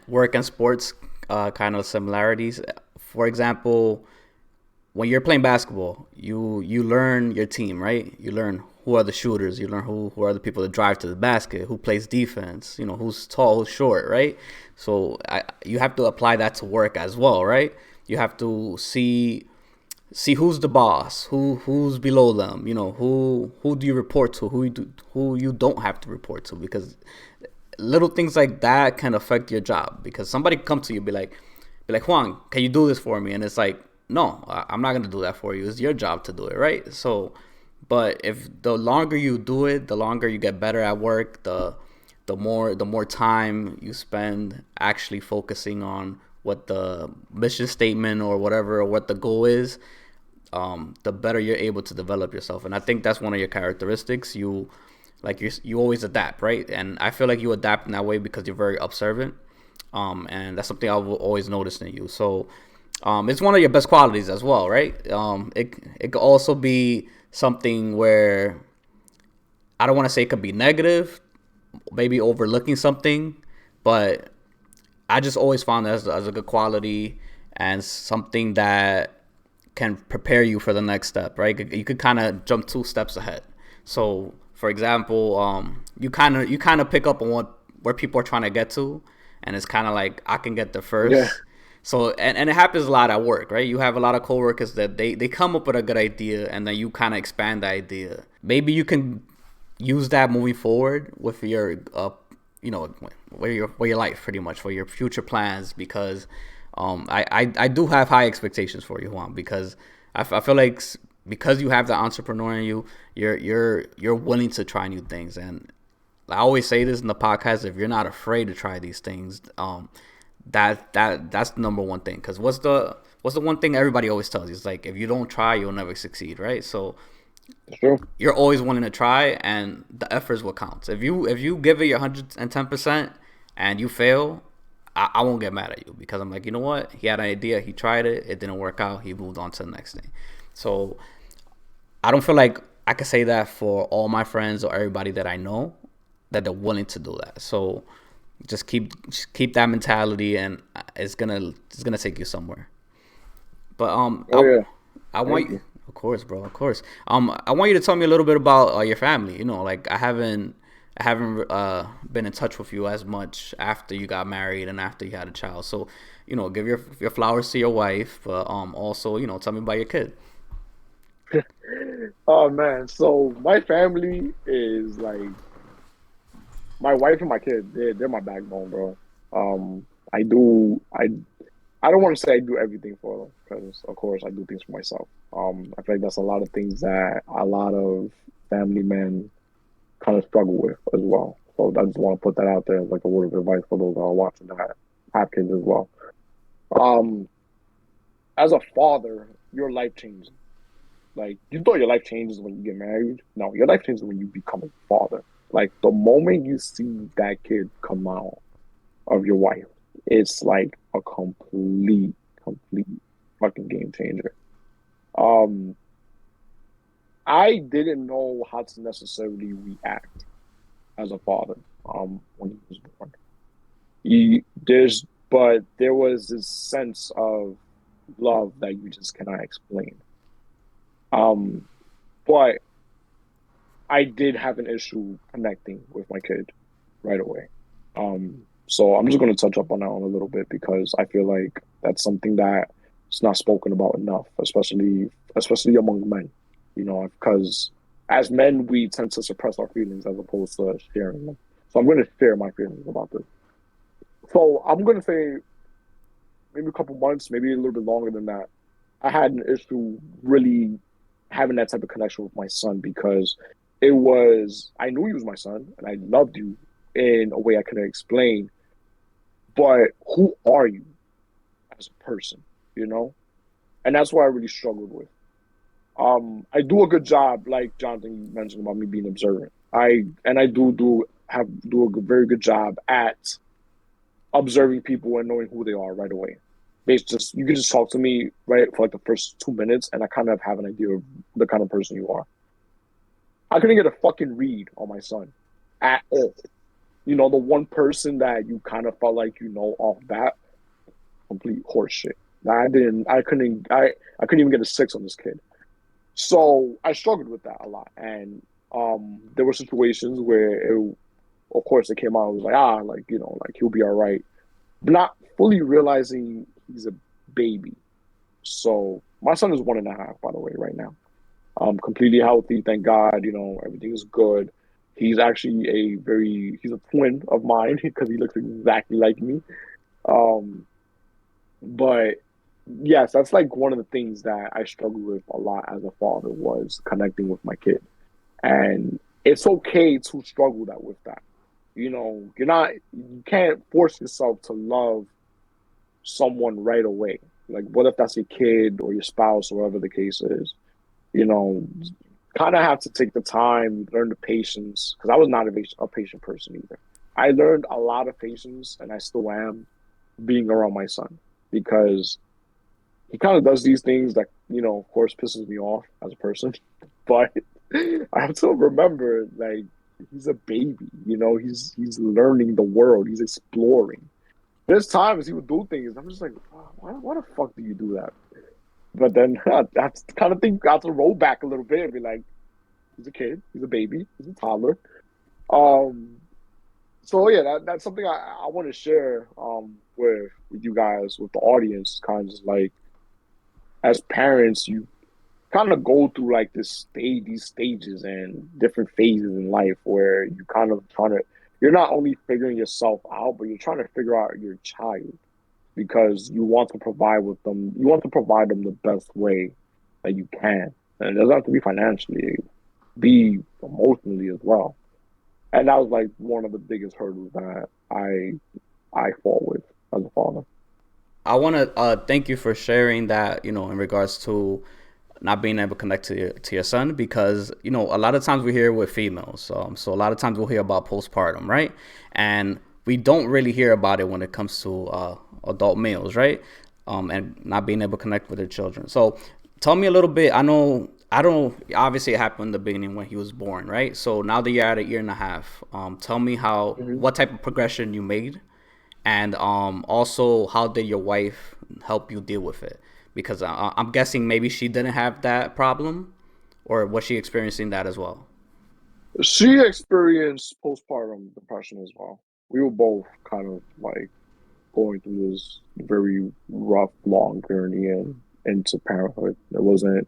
work and sports, kind of similarities. For example, when you're playing basketball, you learn your team, right? You learn who are the shooters. You learn who are the people that drive to the basket, who plays defense. Who's tall, who's short, right? So you have to apply that to work as well, right? You have to see who's the boss, who's below them. Who do you report to, who you don't have to report to, because little things like that can affect your job. Because somebody come to you, be like, Juan, can you do this for me? And it's like, no, I'm not gonna do that for you. It's your job to do it, right? So, but if the longer you do it, the longer you get better at work, the more time you spend actually focusing on what the mission statement or whatever, or what the goal is, the better you're able to develop yourself. And I think that's one of your characteristics. You always adapt, right? And I feel like you adapt in that way because you're very observant. And that's something I've always noticed in you. So it's one of your best qualities as well, right? It could also be something where I don't want to say it could be negative, maybe overlooking something, but I just always found that as a good quality and something that can prepare you for the next step, right? You could kind of jump 2 steps ahead. So, for example, you kind of pick up on where people are trying to get to, and it's kind of like I can get there Yeah. first. So, and it happens a lot at work, right? You have a lot of coworkers that they come up with a good idea, and then you kind of expand the idea. Maybe you can use that moving forward with your you know where your life, pretty much, for your future plans. Because I do have high expectations for you, Juan, because I feel like because you have the entrepreneur in you, you're willing to try new things. And I always say this in the podcast: if you're not afraid to try these things, that's the number one thing. Because what's the one thing everybody always tells you? It's like, if you don't try, you'll never succeed, right? So Sure. you're always wanting to try, and the effort is what counts. If you give it your 110% and you fail, I won't get mad at you, because I'm like, you know what? He had an idea, he tried it, it didn't work out, he moved on to the next thing. So I don't feel like I can say that for all my friends or everybody that I know, that they're willing to do that. So just keep that mentality, and it's gonna take you somewhere. But Oh yeah. I want Thank you, you. of course, bro, of course. I want you to tell me a little bit about your family. Like I haven't been in touch with you as much after you got married and after you had a child. So give your flowers to your wife, but also tell me about your kid. Oh man. So my family is like my wife and my kid. They're my backbone, bro. I do. I don't want to say I do everything for them, because of course I do things for myself. I feel like that's a lot of things that a lot of family men kind of struggle with as well. So I just want to put that out there as like a word of advice for those that are watching that have kids as well. Um, as a father, your life changes. Like, you thought your life changes when you get married. No, your life changes when you become a father. Like, the moment you see that kid come out of your wife, it's like a complete fucking game changer. Um, I didn't know how to necessarily react as a father when he was born. But there was this sense of love that you just cannot explain. Um, but I did have an issue connecting with my kid right away. So I'm just going to touch up on that one a little bit, because I feel like that's something that is not spoken about enough, especially among men. Because as men, we tend to suppress our feelings as opposed to sharing them. So I'm going to share my feelings about this. So I'm going to say maybe a couple months, maybe a little bit longer than that. I had an issue really having that type of connection with my son because I knew he was my son and I loved you in a way I couldn't explain, but who are you as a person, you know? And that's what I really struggled with. I do a good job, like Jonathan you mentioned about me being observant. I do a very good job at observing people and knowing who they are right away. Based just you can just talk to me right for like the first 2 minutes, and I kind of have an idea of the kind of person you are. I couldn't get a fucking read on my son at all. You know, the one person that you kind of felt like you know off bat, complete horseshit. I couldn't even get a six on this kid. So I struggled with that a lot, and there were situations where, of course, it came out. It was like, like like he'll be all right, but not fully realizing he's a baby. So my son is 1.5, by the way, right now. Completely healthy, thank God. You know, everything is good. He's actually he's a twin of mine because he looks exactly like me. Um, but yes, that's like one of the things that I struggle with a lot as a father was connecting with my kid. And it's okay to struggle with that. You know, you can't force yourself to love someone right away. Like, what if that's your kid or your spouse or whatever the case is? You know, kind of have to take the time, learn the patience, because I was not a patient person either. I learned a lot of patience, and I still am being around my son because he kind of does these things that, of course, pisses me off as a person. But I have to remember, like, he's a baby. He's learning the world. He's exploring. There's times he would do things. I'm just like, why the fuck do you do that? But then I have to kind of think, I have to roll back a little bit and be like, he's a kid, he's a baby, he's a toddler. Um, so yeah, that's something I want to share with you guys, with the audience, kind of just like as parents, you kind of go through like these stages and different phases in life where you kind of you're not only figuring yourself out, but you're trying to figure out your child because you want to provide them the best way that you can. And it doesn't have to be financially, be emotionally as well. And that was like one of the biggest hurdles that I fought with as a father. I want to thank you for sharing that, in regards to not being able to connect to your son, because a lot of times we hear with females, so a lot of times we'll hear about postpartum, right? And we don't really hear about it when it comes to adult males, right? And not being able to connect with their children. So tell me a little bit. I don't obviously it happened in the beginning when he was born, right? So now that you're at 1.5 years, tell me Mm-hmm. what type of progression you made, and also how did your wife help you deal with it? Because I'm guessing maybe she didn't have that problem, or was she experiencing that as well? She experienced postpartum depression as well. We were both kind of like going through this very rough, long journey into parenthood. It wasn't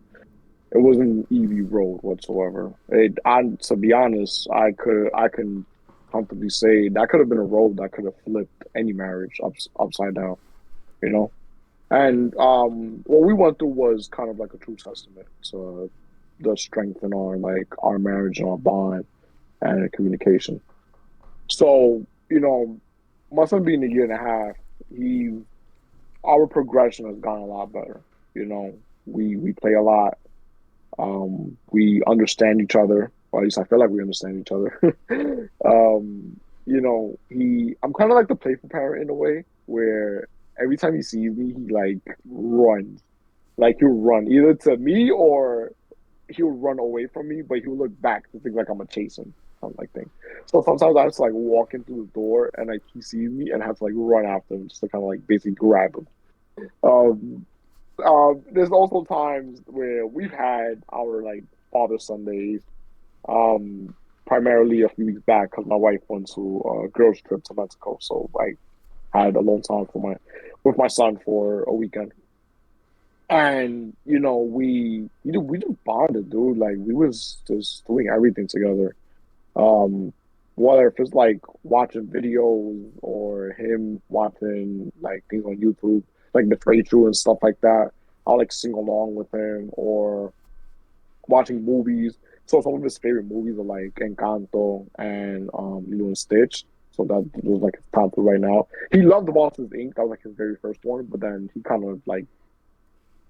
an easy road whatsoever. To be honest, I can comfortably say that could have been a road that could have flipped any marriage upside down. You know, and what we went through was kind of like a true testament to the strength in our marriage and our bond and communication. So my son being 1.5 years, he our progression has gone a lot better. You know, we play a lot. We understand each other, or at least I feel like we understand each other. I'm kind of like the playful parent in a way where every time he sees me, he like runs. Like he'll run either to me or he'll run away from me, but he'll look back to think like I'm gonna chase him, something like thing. So sometimes I just like walk into the door and like he sees me and I have to like run after him just to kind of like basically grab him. Um, there's also times where we've had our like Father Sundays, um, primarily a few weeks back because my wife went to a girls trip to Mexico, so I had alone time with my son for a weekend. And we just bonded, dude. Like we was just doing everything together. Um, whether if it's like watching videos or him watching like things on YouTube, like the trade show and stuff like that. I'll like sing along with him or watching movies. So some of his favorite movies are like Encanto and Lilo and Stitch. So that was like his top two right now. He loved Monsters Inc. That was like his very first one, but then he kind of like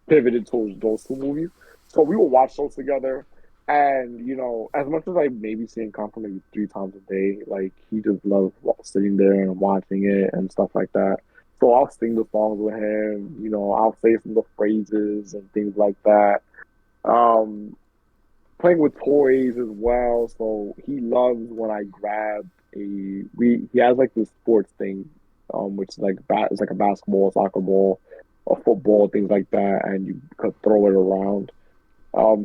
pivoted towards those two movies. So we will watch those together. And as much as I maybe see Encanto maybe 3 times a day, like he just loves sitting there and watching it and stuff like that. So I'll sing the songs with him. I'll say some of the phrases and things like that. Um, Playing with toys as well. So he loves when I grab he has like this sports thing, which is like it's like a basketball, soccer ball, a football, things like that, and you could throw it around.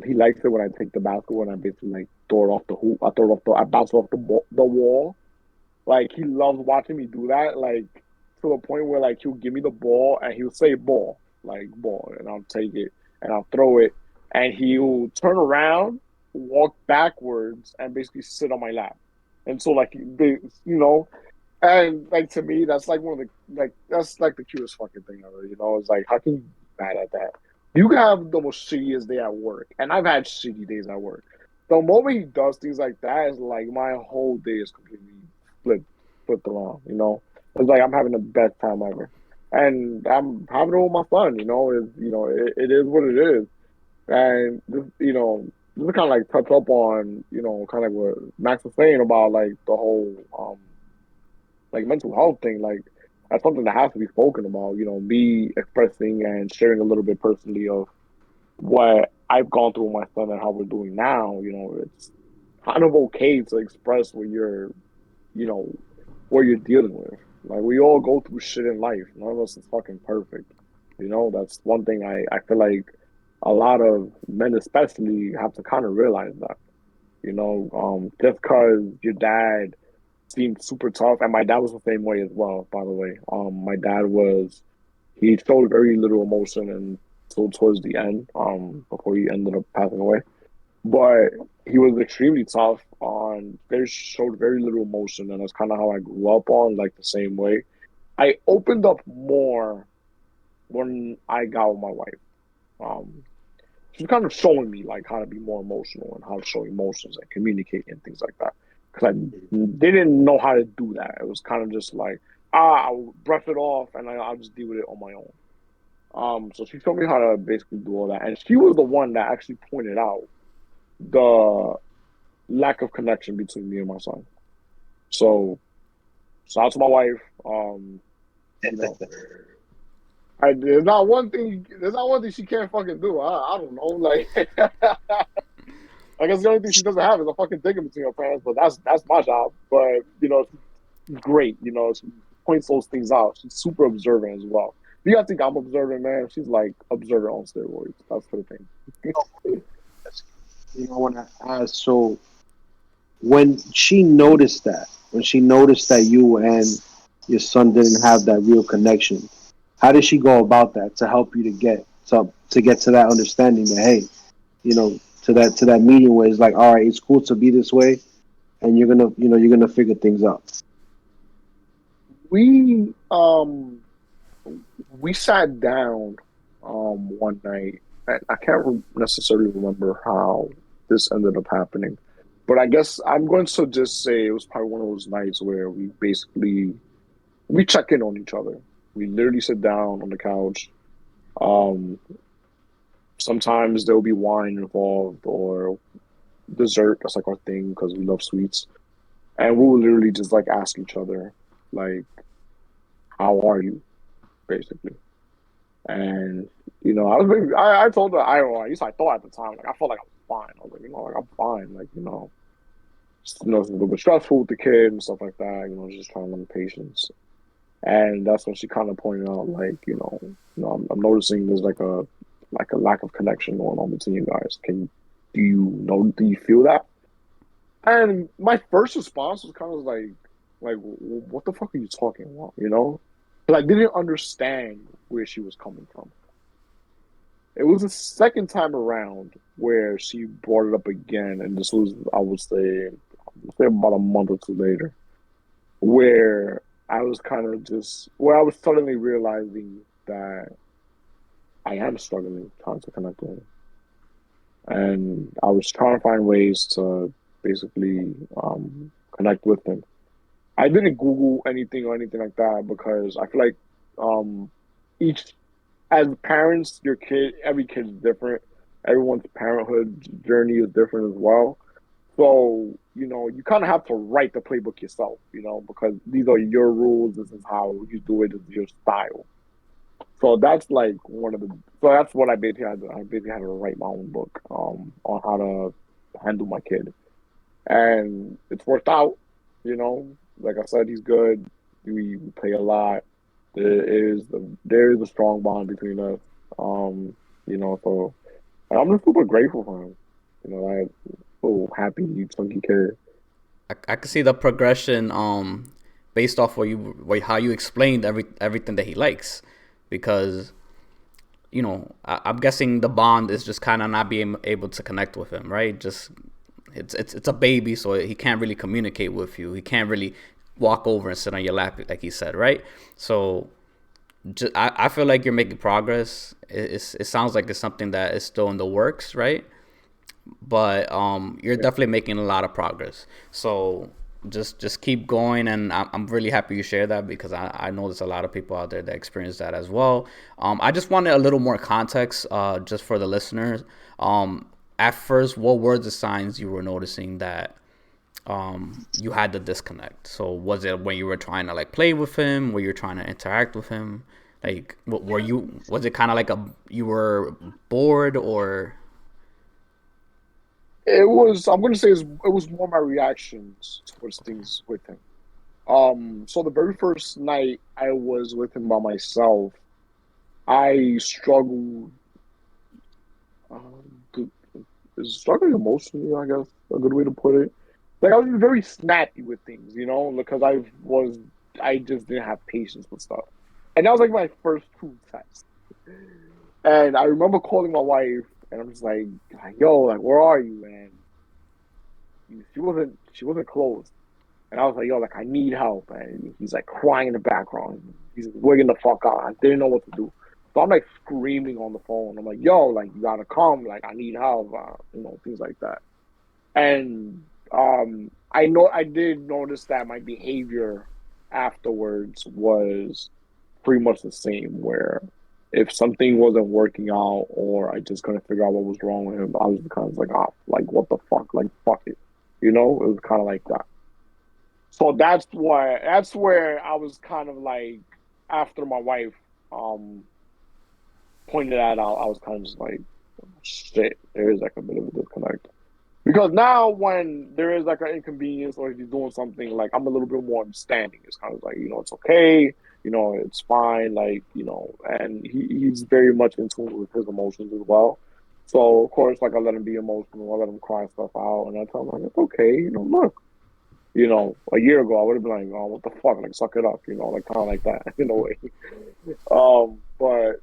He likes it when I take the basketball and I basically like throw it off the hoop. I bounce it off the wall. Like he loves watching me do that. Like to the point where like he'll give me the ball and he'll say ball, like ball, and I'll take it and I'll throw it, and he'll turn around, walk backwards, and basically sit on my lap. And so like and like to me that's like one of the that's like the cutest fucking thing ever. It's like how can you be mad at that? You can have the most shittiest day at work, and I've had shitty days at work. The moment he does things like that, is like my whole day is completely flipped flipped around. It's like I'm having the best time ever, and I'm having it with my son. It is what it is, and just kind of like touch up on kind of what Max was saying about like the whole like mental health thing. Like that's something that has to be spoken about. Me expressing and sharing a little bit personally of what I've gone through with my son and how we're doing now. It's kind of okay to express you know, what you're dealing with. Like we all go through shit in life. None of us is fucking perfect. That's one thing I feel like a lot of men especially have to kind of realize that. Just cause your dad seemed super tough, and my dad was the same way as well, by the way. My dad he showed very little emotion until towards the end, before he ended up passing away. But he was extremely tough showed very little emotion, and that's kind of how I grew up on, like the same way. I opened up more when I got with my wife. Um, she's kind of showing me like how to be more emotional and how to show emotions and communicate and things like that. Because I didn't know how to do that. It was kind of just like, I'll brush it off and I'll just deal with it on my own. So she showed me how to basically do all that, and she was the one that actually pointed out the lack of connection between me and my son. So shout out to my wife. You know, there's not one thing she can't fucking do. I don't know. Like I guess the only thing she doesn't have is a fucking dick in between her parents, but that's my job. But she's great. She points those things out. She's super observant as well. You gotta think I'm observant, man. She's like observant on steroids. That's the thing. I want to ask. So when she noticed that you and your son didn't have that real connection, how did she go about that to help you to get to that understanding that, hey, to that meeting where it's like, all right, it's cool to be this way, and you're gonna figure things out. We we sat down one night. I can't necessarily remember how this ended up happening, but I guess I'm going to just say it was probably one of those nights where we check in on each other. We literally sit down on the couch. Um, Sometimes there'll be wine involved or dessert. That's like our thing because we love sweets, and we will literally just like ask each other like, "How are you?" basically. And I told her I don't know. At least I thought at the time, like I felt like I was fine. I was like, like I'm fine. Like it's a little bit stressful with the kid and stuff like that. Just trying to learn patience. And that's when she kind of pointed out, like, I'm noticing there's like a lack of connection going on between you guys. Do you feel that? And my first response was kind of like, what the fuck are you talking about? Because I didn't understand where she was coming from. It was the second time around where she brought it up again, and this was, I would say about a month or two later, where I was kind of just, where I was suddenly realizing that I am struggling trying to connect with him, and I was trying to find ways to basically connect with him. I didn't Google anything or anything like that because I feel like um, each as parents, every kid is different. Everyone's parenthood journey is different as well. So, you kind of have to write the playbook yourself, because these are your rules. This is how you do it. This is your style. So that's like so that's what I basically had to, write my own book, on how to handle my kid. And it's worked out, you know, like I said, he's good. We play a lot. There is a strong bond between us. Um, so I'm just super grateful for him. I'm so happy he's funky kid. I could see the progression based off how you explained everything that he likes, because I'm guessing the bond is just kind of not being able to connect with him, right? Just it's a baby, so he can't really communicate with you. He can't really walk over and sit on your lap, like he said, right? So I feel like you're making progress. It sounds like it's something that is still in the works, right? But you're Yeah. definitely making a lot of progress. So just keep going, and I'm really happy you share that, because I know there's a lot of people out there that experience that as well. I just wanted a little more context, just for the listeners. At first, what were the signs you were noticing that you had the disconnect? So was it when you were trying to like play with him, were you trying to interact with him? Like, was it kind of like you were bored, or? I'm gonna say it was more my reactions towards things with him. So the very first night I was with him by myself, I struggled, um, to- struggling emotionally, I guess, a good way to put it. Like I was very snappy with things, because I just didn't have patience with stuff. And that was like my first true test. And I remember calling my wife and I'm just like, yo, like where are you? And she wasn't close. And I was like, yo, like I need help. And he's like crying in the background. He's wigging the fuck out. I didn't know what to do. So I'm like screaming on the phone. I'm like, yo, like you gotta come. Like I need help. Things like that. And I did notice that my behavior afterwards was pretty much the same. Where if something wasn't working out or I just couldn't figure out what was wrong with him, I was kind of like, ah, like what the fuck, like fuck it, it was kind of like that. So that's where I was kind of like, after my wife um pointed that out, I was kind of just like, oh, shit, there is like a bit of a disconnect. Because now when there is like an inconvenience or if he's doing something, like I'm a little bit more understanding. It's kind of like, it's okay, it's fine, like, and he's very much in tune with his emotions as well. So of course, like I let him be emotional, I let him cry stuff out, and I tell him like it's okay, look, a year ago I would have been like, oh, what the fuck, like suck it up, like kind of like that in a way. But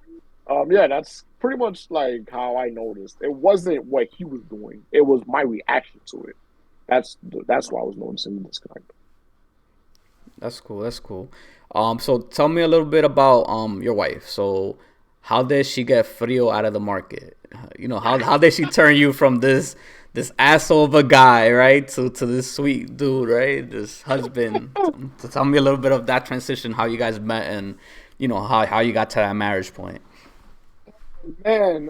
yeah, that's pretty much like how I noticed. It wasn't what he was doing; it was my reaction to it. That's why I was noticing the disconnect. That's cool. That's cool. So tell me a little bit about your wife. So how did she get Frio out of the market? How did she turn you from this asshole of a guy, right, to this sweet dude, right, this husband? So tell me a little bit of that transition, how you guys met, and how you got to that marriage point. Man,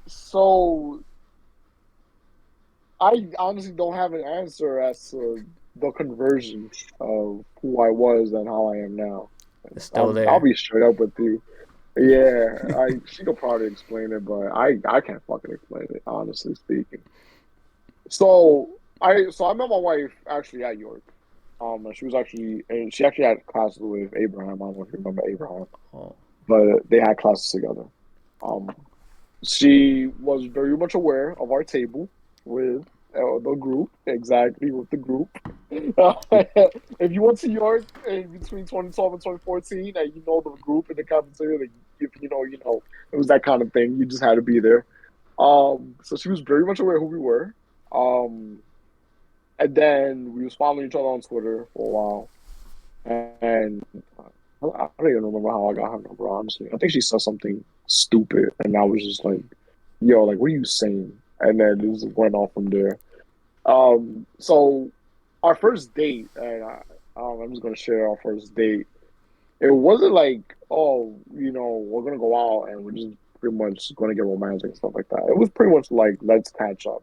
so I honestly don't have an answer as to the conversion of who I was and how I am now. It's still I'll there. be straight up with you. Yeah, she could probably explain it, but I can't fucking explain it, honestly speaking. So I met my wife actually at York. And she actually had classes with Abraham. I don't know if you remember Abraham, Oh, but they had classes together. Um, she was very much aware of our table with the group, exactly with the group. If you went to York in between 2012 and 2014, and the group in the cafeteria, like, if it was that kind of thing. You just had to be there. So she was very much aware who we were. Um, and then we was following each other on Twitter for a while, and I don't even remember how I got her number, honestly. I think she said something stupid, and I was just like, yo, like, what are you saying? And then it just went off from there. So our first date, and I'm just gonna share our first date. It wasn't like, oh, we're gonna go out and we're just pretty much gonna get romantic and stuff like that. It was pretty much like, let's catch up.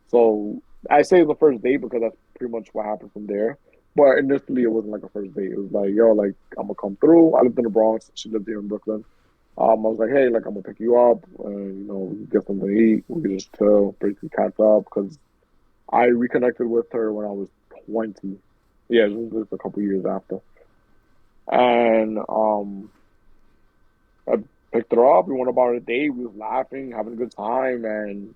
So I say the first date because that's pretty much what happened from there. But initially, it wasn't like a first date. It was like, yo, like I'm gonna come through. I lived in the Bronx. She lived here in Brooklyn. I was like, hey, like I'm gonna pick you up, and we can get something to eat. We can just chill, basically catch up because I reconnected with her when I was 20. Yeah, it was just a couple years after. And I picked her up. We went about a date. We was laughing, having a good time, and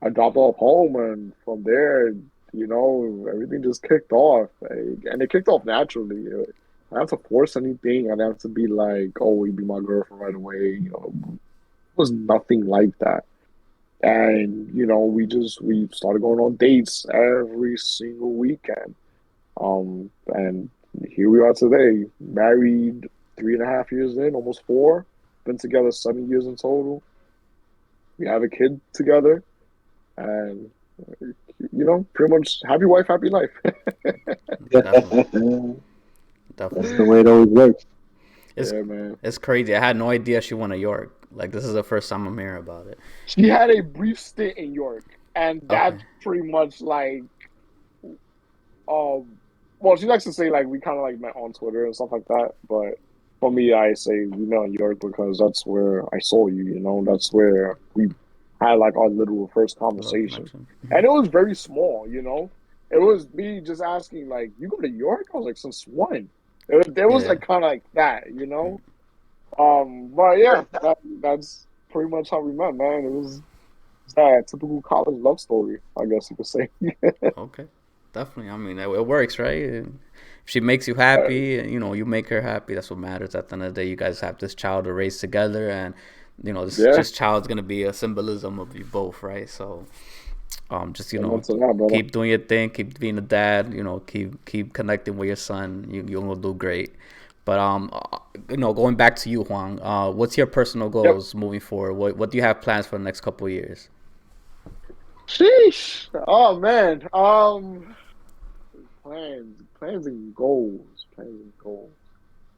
I dropped off home. And from there, everything just kicked off, and it kicked off naturally. I didn't have to force anything. I didn't have to be like, "Oh, you be my girlfriend right away." It was nothing like that. And we started going on dates every single weekend. And here we are today, married 3.5 years in, almost four. Been together 7 years in total. We have a kid together, and pretty much happy wife, happy life. Definitely, That's definitely. the way it always works. It's Yeah, man. it's crazy. I had no idea she went to York. Like this is the first time I'm hearing about it. She had a brief stint in York, and Okay. that's pretty much like, um, well, she likes to say like we kind of like met on Twitter and stuff like that. But for me, I say we met in York because that's where I saw you. That's where we had like our literal first Little conversation, connection. and it was very small. It was me just asking like, "You go to York?" I was like, "Since when?" It was Yeah. like kind of like that. But yeah, that's pretty much how we met, man. It was that typical college love story, I guess you could say. Okay. Definitely. I mean, it works, right? And if she makes you Uh, happy, and you make her happy. That's what matters. At the end of the day, you guys have this child to raise together, and yeah, this child's gonna be a symbolism of you both, right? So, just amen to that, brother. keep doing your thing, keep being a dad. Keep connecting with your son. You're gonna do great. But going back to you, Juan. What's your personal Yep. goals moving forward? What do you have plans for the next couple of years? Sheesh. Oh man. Plans and goals. Plans and goals.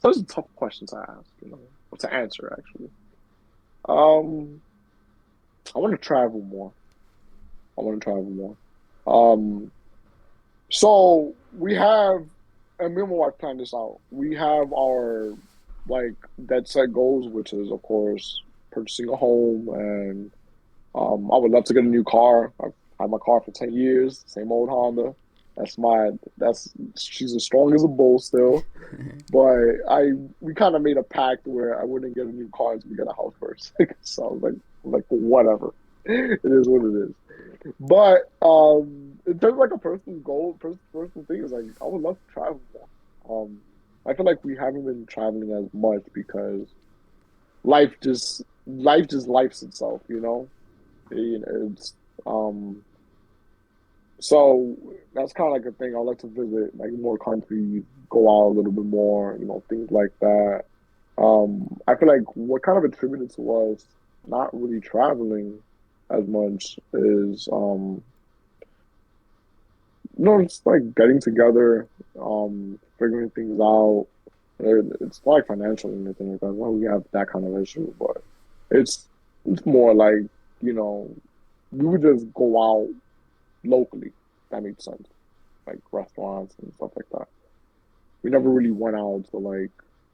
Those are tough questions to ask, or to answer actually. Um, I want to travel more. I want to travel more. Um, so we have, and me and my wife planned this out. We have our like dead set goals, which is of course purchasing a home, and I would love to get a new car. I've had my car for 10 years, same old Honda. That's she's as strong as a bull still. But we kind of made a pact where I wouldn't get a new car until we get a house first. So I was like whatever, it is what it is. But in terms of like a personal goal, personal thing is like I would love to travel more. I feel like we haven't been traveling as much because life just lifes itself, It's um so that's kind of like a thing. I like to visit like more countries, go out a little bit more, things like that. I feel like what kind of attributed to us not really traveling as much is it's like getting together, figuring things out. It's not like financial or anything like that. Well, we have that kind of issue, but it's it's more like, you know, we would just go out locally. If that makes sense, like restaurants and stuff like that. We never really went out to like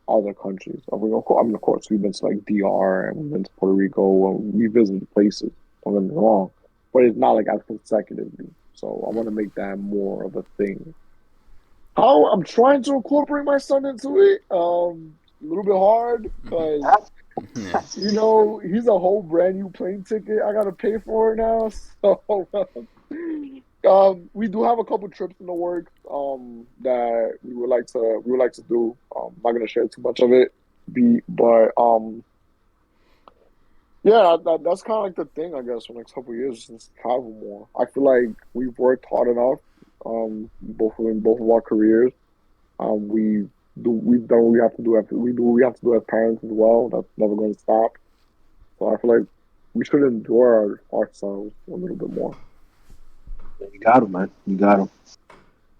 other countries. Of course, we've been to like DR and we've been to Puerto Rico and we visited places. Don't get me wrong, but it's not like as consecutively. So I want to make that more of a thing. How I'm trying to incorporate my son into it, a little bit hard because Yeah. he's a whole brand new plane ticket I gotta pay for now. So we do have a couple trips in the works that we would like to do. Not gonna share too much of it, but yeah, that's kind of like the thing I guess for the next couple of years, just travel more. I feel like we've worked hard enough, both of our careers. We do what we have to do after we do what we have to do as parents as well. That's never going to stop. So I feel like we should enjoy ourselves a little bit more. You got to, man. You got to.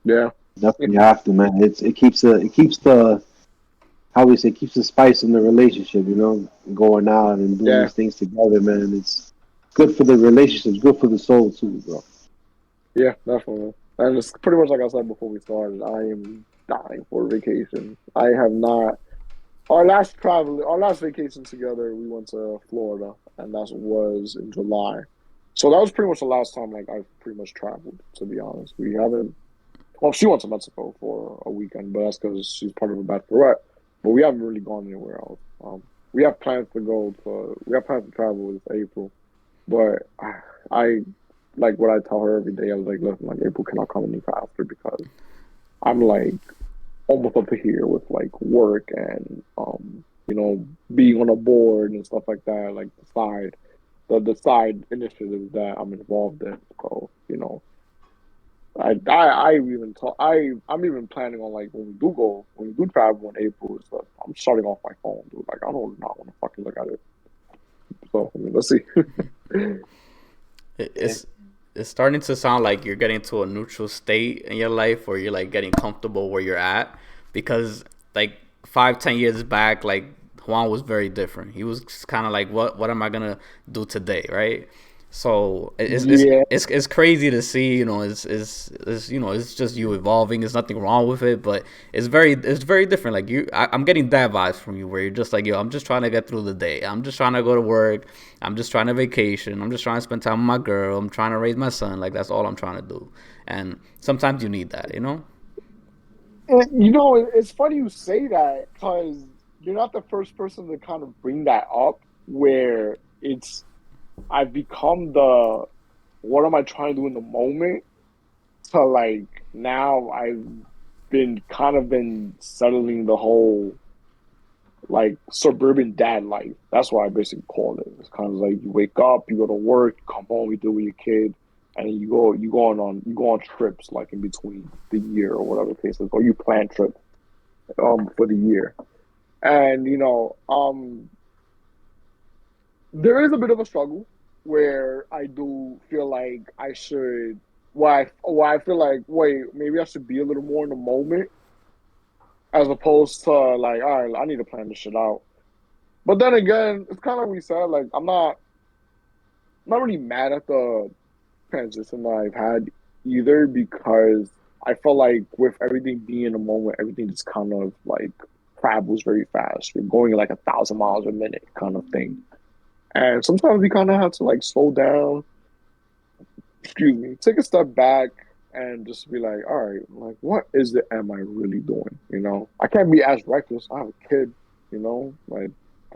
Yeah. Definitely have to, man. It keeps the how we say, keeps the spice in the relationship. Going out and doing Yeah. these things together, man. It's good for the relationships, good for the soul too, bro. Yeah, definitely. And it's pretty much like I said before we started. I am dying for vacation. I have not. Our last vacation together, we went to Florida, and that was in July. So that was pretty much the last time like I've pretty much traveled. To be honest, we haven't. Well, she went to Mexico for a weekend, but that's because she's part of a bachelorette. But we haven't really gone anywhere else. We have plans to go to. We have plans to travel this April, but I like what I tell her every day. I was like, listen, like April cannot come any faster because I'm like almost up to here with like work and being on a board and stuff like that, like the side initiatives that I'm involved in. So I even talk I'm even planning on like when we do travel in April and stuff. I'm shutting off my phone, dude. Like I don't not want to fucking look at it. So I mean, let's see. It- Yeah. It's it's starting to sound like you're getting to a neutral state in your life where you're like getting comfortable where you're at, because like 5, 10 years back, like Juan was very different. He was kind of like, what am I gonna do today, right? So Yeah. it's crazy to see. It's just you evolving. There's nothing wrong with it, but it's very different. Like I'm getting that vibes from you where you're just like, yo, I'm just trying to get through the day. I'm just trying to go to work. I'm just trying to vacation. I'm just trying to spend time with my girl. I'm trying to raise my son. Like that's all I'm trying to do. And sometimes you need that. And, it's funny you say that because you're not the first person to kind of bring that up where I've become the what am I trying to do in the moment to like now I've been settling the whole like suburban dad life. That's what I basically call it. It's kind of like you wake up, you go to work, you come home, you deal with your kid, and then you go on trips like in between the year or whatever the case is, or you plan trips for the year. And there is a bit of a struggle where I do feel like I should. Why I feel like wait maybe I should be a little more in the moment as opposed to like all right I need to plan this shit out. But then again, it's kind of like we said like I'm not really mad at the transition that I've had either because I felt like with everything being in the moment, everything just kind of like travels very fast. We're going like 1,000 miles a minute kind of thing. And sometimes we kind of have to like slow down, excuse me, take a step back and just be like, all right, like what is it am I really doing? I can't be as reckless. I have a kid, like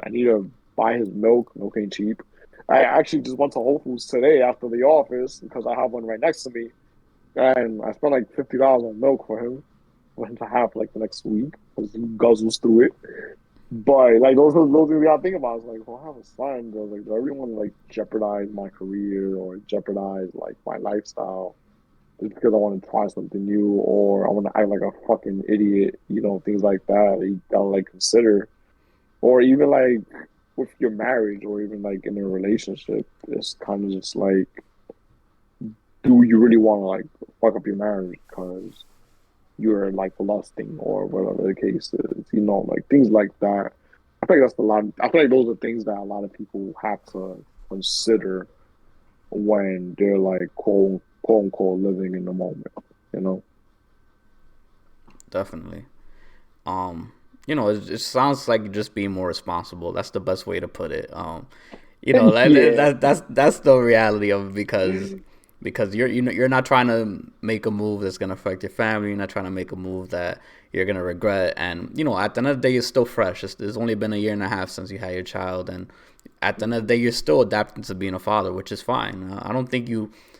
I need to buy his milk. Milk ain't cheap. I actually just went to Whole Foods today after the office because I have one right next to me. And I spent like $50 on milk for him, for him to have like the next week because he guzzles through it. But like those things we gotta think about. It's like, well, I have a son, but like, do I really want to like jeopardize my career or jeopardize like my lifestyle just because I want to try something new or I want to act like a fucking idiot, things like that. You gotta like consider, or even like with your marriage or even like in a relationship, it's kind of just like, do you really want to like fuck up your marriage because you're like lusting or whatever the case is, like things like that. I think that's a lot. I feel like those are things that a lot of people have to consider when they're like quote unquote living in the moment. You know? Definitely. Um, it sounds like you're just being more responsible. That's the best way to put it. Like Yeah, that's the reality of it because you're not trying to make a move that's gonna affect your family. You're not trying to make a move that you're gonna regret. And at the end of the day, you're still fresh. It's only been a year and a half since you had your child, and at the end of the day, you're still adapting to being a father, which is fine. I don't think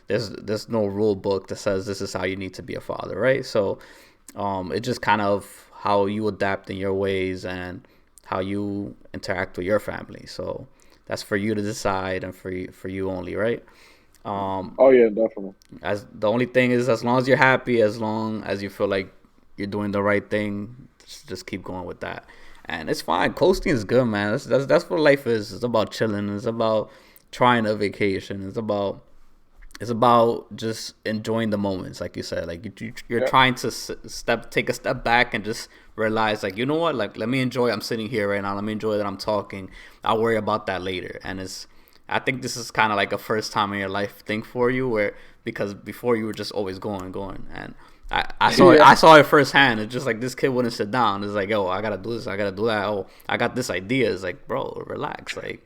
there's no rule book that says this is how you need to be a father, right? So, it's just kind of how you adapt in your ways and how you interact with your family. So that's for you to decide and for you only, right? Um, oh yeah, definitely. as the only thing is, as long as you're happy, as long as you feel like you're doing the right thing, just keep going with that. And it's fine. Coasting is good, man. That's what life is. It's about chilling. It's about trying a vacation. It's about just enjoying the moments, like you said. Like you're Yeah, trying to take a step back and just realize, like, you know what? Like, let me enjoy. I'm sitting here right now. Let me enjoy that I'm talking. I'll worry about that later. And I think this is kind of like a first time in your life thing for you, where because before you were just always going, and I saw it. yeah, I saw it firsthand. It's just like this kid wouldn't sit down. It's like, yo, I gotta do this. I gotta do that. Oh, I got this idea. It's like, bro, relax. Like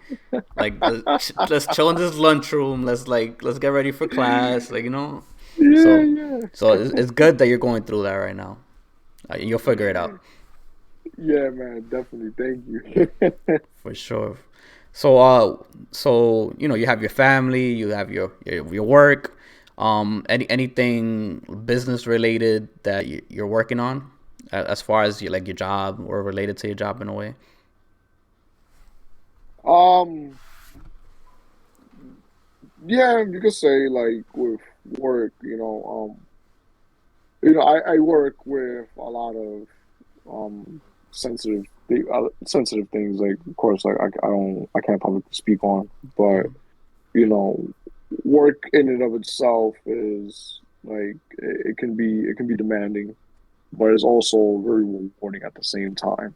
let's chill in this lunchroom. Let's get ready for class. Like, you know. yeah, So yeah. it's good that you're going through that right now. You'll figure it out Yeah, man, definitely. Thank you. for sure. So you have your family, you have your work. Anything business related that you're working on, as far as like your job or related to your job in a way. um, yeah, you could say like with work, I work with a lot of sensitive sensitive things. Like, of course, like I can't publicly speak on, but you know, work in and of itself is like it can be demanding, but it's also very rewarding at the same time.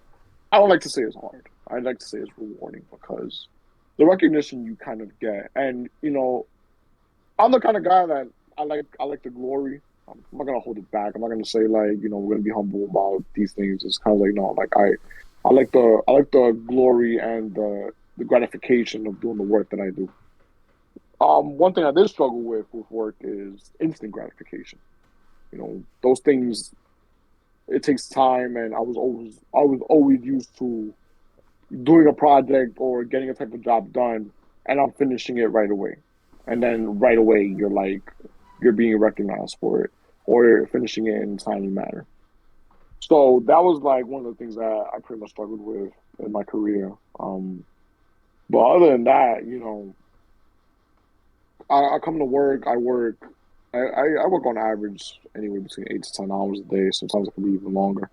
I don't like to say it's hard. I'd like to say it's rewarding because the recognition you kind of get, and I'm the kind of guy that I like the glory. I'm not gonna hold it back. I'm not gonna say like we're gonna be humble about these things. It's kind of like no, like I like the glory and the gratification of doing the work that I do. One thing I did struggle with work is instant gratification. Those things, it takes time, and I was always used to doing a project or getting a type of job done, and I'm finishing it right away. And then right away, you're being recognized for it, or you're finishing it in a timely manner. So that was like one of the things that I pretty much struggled with in my career. But other than that, I come to work. I work on average anywhere between 8 to 10 hours a day. Sometimes it can be even longer.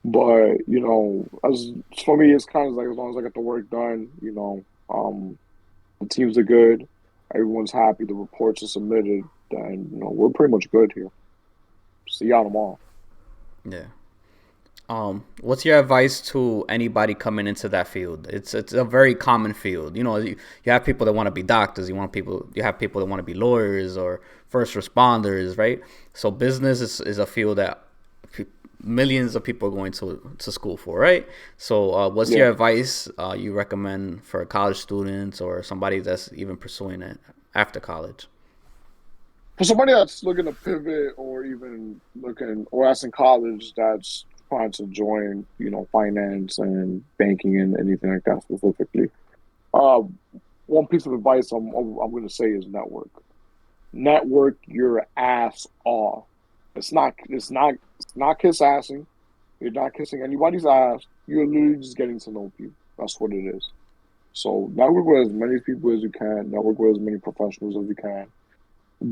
But as for me, it's kind of like as long as I get the work done, the teams are good, everyone's happy, the reports are submitted, and we're pretty much good here. See y'all tomorrow. Yeah. What's your advice to anybody coming into that field? It's a very common field. You have people that want to be doctors. You have people that want to be lawyers or first responders, right? So business is a field that millions of people are going to school for, right? So what's Yeah. your advice you recommend for college students or somebody that's even pursuing it after college? For somebody that's looking to pivot or even looking or that's in college that's trying to join, finance and banking and anything like that specifically, uh, one piece of advice I'm going to say is network your ass off. It's not kiss assing. You're not kissing anybody's ass. You're literally just getting to know people. That's what it is. So network with as many people as you can. Network with as many professionals as you can.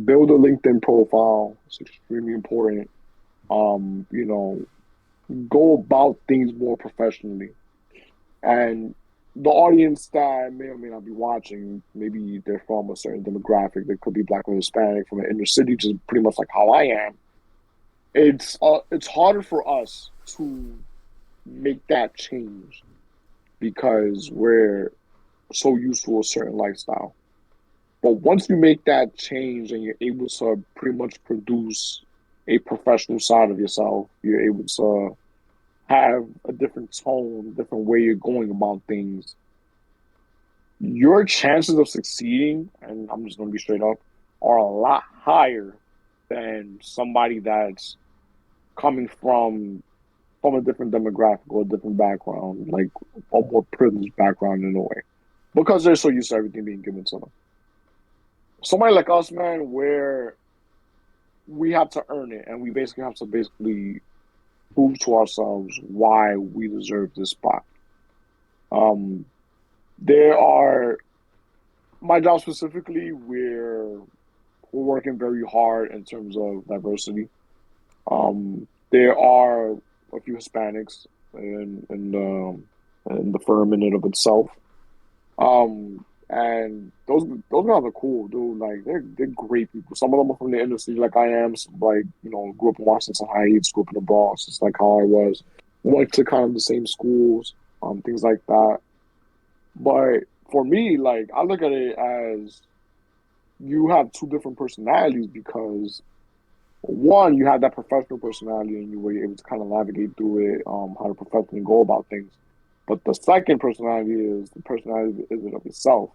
Build a LinkedIn profile. It's extremely important. Um, you know, Go about things more professionally. And the audience that may or may not be watching, maybe they're from a certain demographic. They could be black or Hispanic from an inner city, just pretty much like how I am. It's harder for us to make that change because we're so used to a certain lifestyle. But once you make that change and you're able to pretty much produce a professional side of yourself, you're able to have a different tone, different way you're going about things, your chances of succeeding, and I'm just going to be straight up, are a lot higher than somebody that's coming from a different demographic or a different background, like a more privileged background in a way, because they're so used to everything being given to them. Somebody like us, man, where we have to earn it, and we basically have to prove to ourselves why we deserve this spot. Um, there are my job specifically, we're working very hard in terms of diversity. There are a few Hispanics in the firm in and of itself. And those guys are cool, dude. Like they're great people. Some of them are from the industry, like I am. Some, like grew up in Washington Heights, grew up in the Bronx. It's like how I was. Went to kind of the same schools, things like that. But for me, like I look at it as you have two different personalities because one, you have that professional personality and you were able to kind of navigate through it, how to professionally go about things. But the second personality is the personality is it of yourself.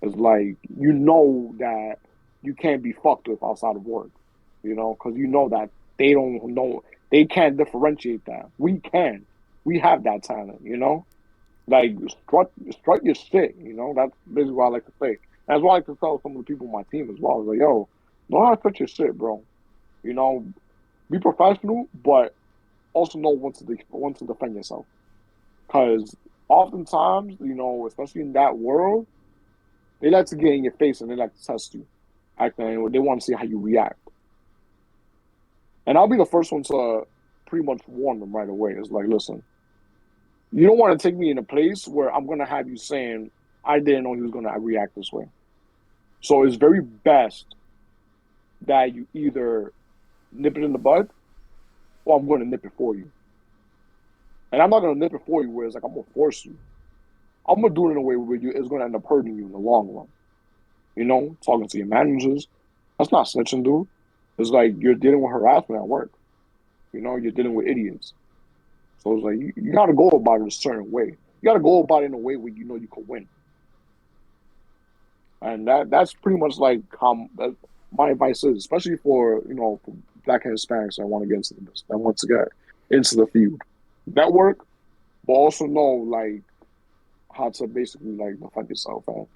It's like that you can't be fucked with outside of work, because that they don't know, they can't differentiate that. We can, we have that talent, like strut your shit, That's basically what I like to say. That's what I like to tell some of the people on my team as well. It's like, yo, know how to strut your shit, bro. Be professional, but also know when to defend yourself. Because oftentimes, especially in that world, they like to get in your face and they like to test you. They want to see how you react. And I'll be the first one to pretty much warn them right away. It's like, listen, you don't want to take me in a place where I'm going to have you saying, I didn't know he was going to react this way. So it's very best that you either nip it in the bud or I'm going to nip it for you. And I'm not going to nip it for you where it's like I'm going to force you. I'm going to do it in a way where it's going to end up hurting you in the long run. Talking to your managers. That's not snitching, dude. It's like you're dealing with harassment at work. You're dealing with idiots. So it's like you got to go about it a certain way. You got to go about it in a way where you can win. And that's pretty much like how my advice is, especially for for Black and Hispanics that want to get into the business, that want to get into the field. Network, but also know like how to basically like defend yourself and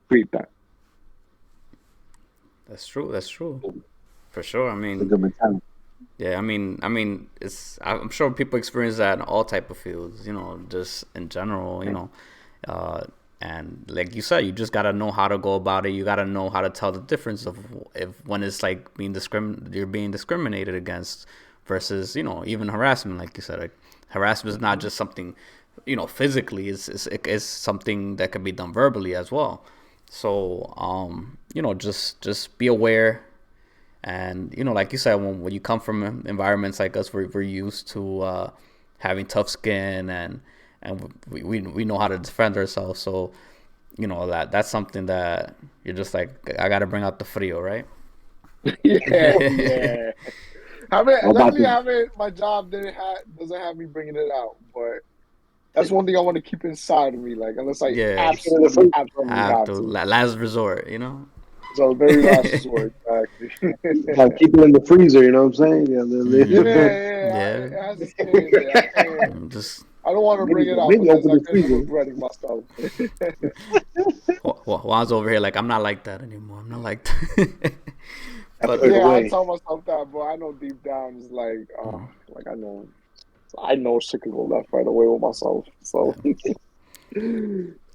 create that. That's true. That's true. For sure. I It's a mean, good mentality. yeah. I'm sure people experience that in all type of fields. Just in general. And like you said, you just gotta know how to go about it. You gotta know how to tell the difference of if when it's like you're being discriminated against versus even harassment. Like you said, like, harassment is not just something physically. It's something that can be done verbally as well. So just be aware. And like you said, when you come from environments like us, we're used to having tough skin, and we know how to defend ourselves. So that's something that you're just like, I gotta bring out the frio, right? Yeah. Having my job doesn't have me bringing it out, but that's one thing I want to keep inside of me. Like unless I Yeah, absolutely have have to to. last resort. So very last resort, exactly. Like keep it in the freezer, you know what I'm saying? Yeah, Yeah, It has to stay in there. I can't. just I don't want to bring it out maybe because open I the could end up freezer. regretting myself. Juan's over here like, I'm not like that anymore. I'm not like that. I But put it Yeah, I away. tell myself that, but I know deep down it's like I know shit can go left right away with myself. So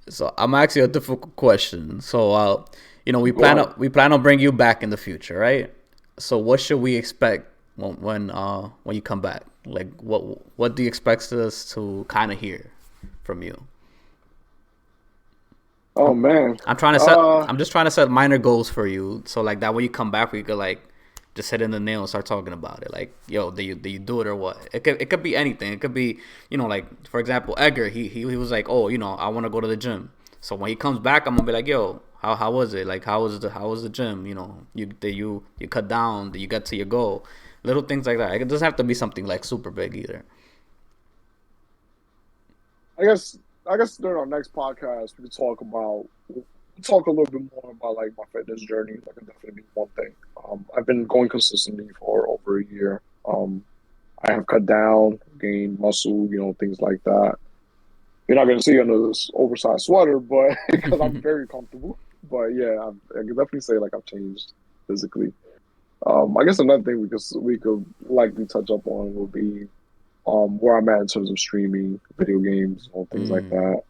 so I'm asking you a difficult question. So we go ahead. we plan on bringing you back in the future, right? So what should we expect when you come back? Like what do you expect us to kind of hear from you? Oh I'm, man. I'm just trying to set minor goals for you, so like that when you come back, we could like just hit in the nail and start talking about it. Like, yo, do you do it or what? It could be anything. It could be like for example, Edgar. He was like, oh, I want to go to the gym. So when he comes back, I'm gonna be like, yo, how was it? Like, how was the gym? You cut down? Did you get to your goal? Little things like that. It doesn't have to be something like super big either. I guess during our next podcast we could talk a little bit more about like my fitness journey. That could definitely be one thing. I've been going consistently for over a year. I have cut down, gained muscle, things like that. You're not gonna see under this oversized sweater, but because I'm very comfortable. But yeah, I can definitely say like I've changed physically. I guess another thing we could likely touch up on will be where I'm at in terms of streaming, video games, things like Mm.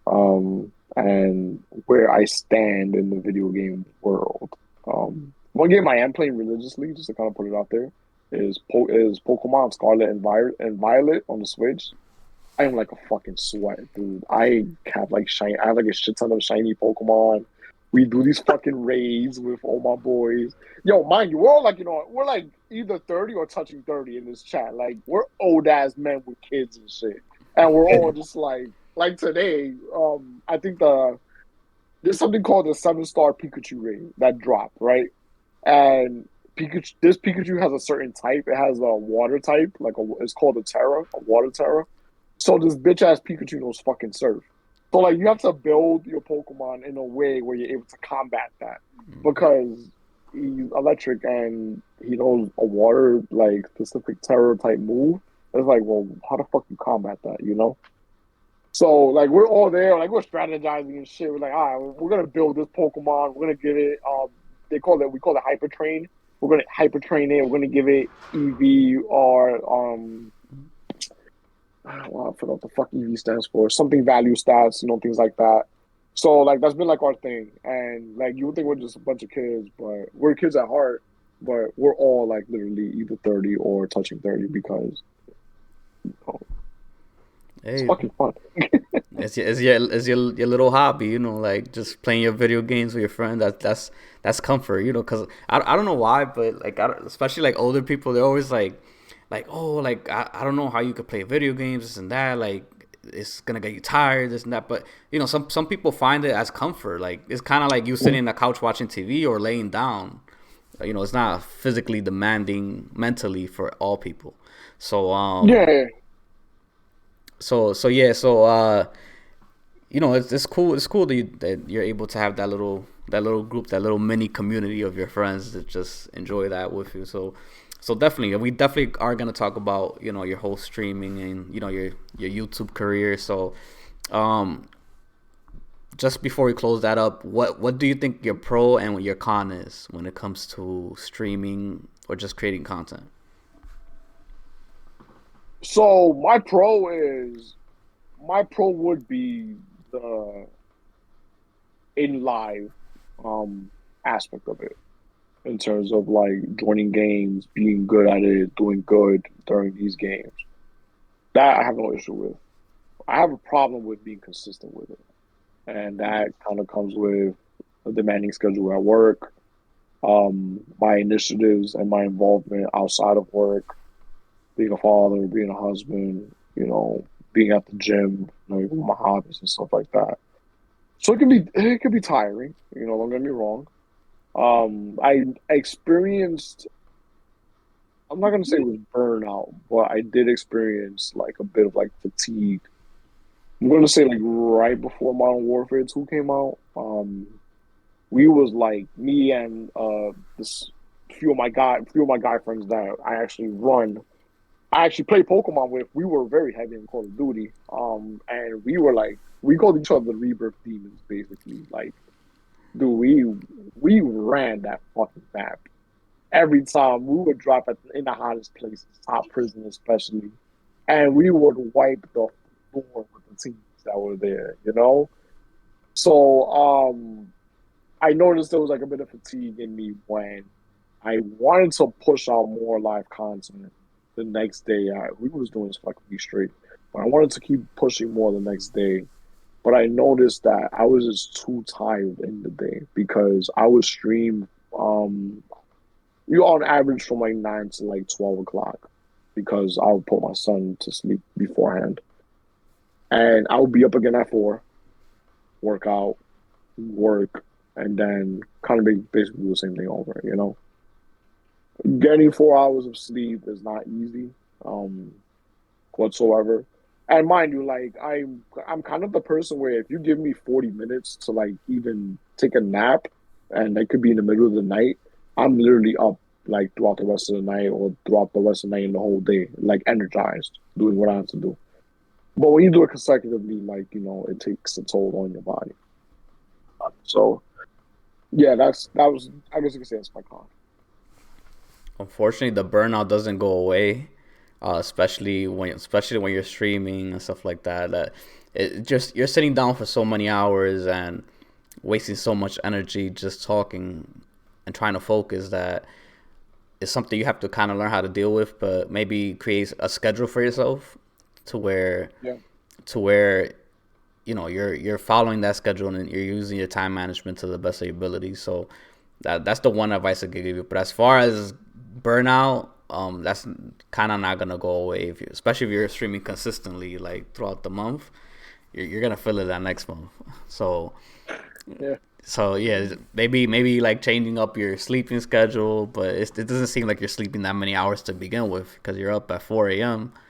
that. And where I stand in the video game world. One game I am playing religiously, just to kind of put it out there, is Pokemon Scarlet and Violet on the Switch. I am like a fucking sweat, dude. I have like a shit ton of shiny Pokemon. We do these fucking raids with all my boys. Yo, mind you, we're all like, we're like either 30 or touching 30 in this chat. Like, we're old ass men with kids and shit. And we're all just like today, I think there's something called the 7-star Pikachu raid that dropped, right? And this Pikachu has a certain type. It has a water type, it's called a water Terra. So this bitch ass Pikachu knows fucking surf. So like you have to build your Pokemon in a way where you're able to combat that because he's electric and he knows a water like specific terror type move. It's like, well, how the fuck you combat that, you know? So like we're all there, like we're strategizing and shit. We're like, all right, we're gonna build this Pokemon. We're gonna give it we call it Hyper Train. We're gonna Hyper Train it. We're gonna give it EV or I forgot what the fuck EV stands for. Something value stats, things like that. So like that's been like our thing. And like you would think we're just a bunch of kids, but we're kids at heart. But we're all like literally either 30 or touching 30 because it's fucking fun. It's your little hobby, like just playing your video games with your friend. That's comfort, because I don't know why, but like especially like older people, they're always like, oh, like I don't know how you could play video games, this and that, like it's gonna get you tired, this and that. But some people find it as comfort. Like it's kind of like you sitting on the couch watching TV or laying down. It's not physically demanding mentally for all people. So Yeah. it's cool. It's cool that you're able to have that little group, that little mini community of your friends that just enjoy that with you. So definitely, we definitely are gonna talk about your whole streaming and your YouTube career. So, just before we close that up, what do you think your pro and what your con is when it comes to streaming or just creating content? So my pro would be the in live aspect of it in terms of like joining games, being good at it, doing good during these games. That I have no issue with. I have a problem with being consistent with it. And that kind of comes with a demanding schedule at work, my initiatives and my involvement outside of work, being a father, being a husband, being at the gym, with my hobbies and stuff like that. So it could be tiring, don't get me wrong. I experienced, I'm not gonna say it was burnout, but I did experience like a bit of like fatigue. I'm gonna say like right before Modern Warfare 2 came out. We was like me and this few of my guy friends that I actually play Pokemon with. We were very heavy in Call of Duty. And we called each other the Rebirth Demons, basically. Like, dude, we ran that fucking map. Every time we would drop in the hottest places, top prison especially, and we would wipe the floor with the teams that were there. So I noticed there was like a bit of fatigue in me when I wanted to push out more live content the next day. We was doing this for like a week straight, but I wanted to keep pushing more the next day. But I noticed that I was just too tired in the day because I would stream on average from like 9 to like 12 o'clock because I would put my son to sleep beforehand. And I would be up again at 4, work out, work, and then kind of basically do the same thing over. Getting 4 hours of sleep is not easy whatsoever. And mind you, like I'm kind of the person where if you give me 40 minutes to like even take a nap, and that could be in the middle of the night, I'm literally up like throughout the rest of the night or throughout the rest of the night and the whole day, like energized, doing what I have to do. But when you do it consecutively, like, it takes a toll on your body. So yeah, that was, I guess you could say that's my con. Unfortunately, the burnout doesn't go away, especially when you're streaming and stuff like that. That it just you're sitting down for so many hours and wasting so much energy just talking and trying to focus that is something you have to kind of learn how to deal with, but maybe create a schedule for yourself to where Yeah. to where you're following that schedule and you're using your time management to the best of your ability. So that's the one advice I could give you. But as far as burnout, that's kind of not gonna go away if especially if you're streaming consistently like throughout the month. You're gonna feel it that next month. So Yeah. so yeah, maybe like changing up your sleeping schedule, but it doesn't seem like you're sleeping that many hours to begin with because you're up at 4 a.m. Yeah.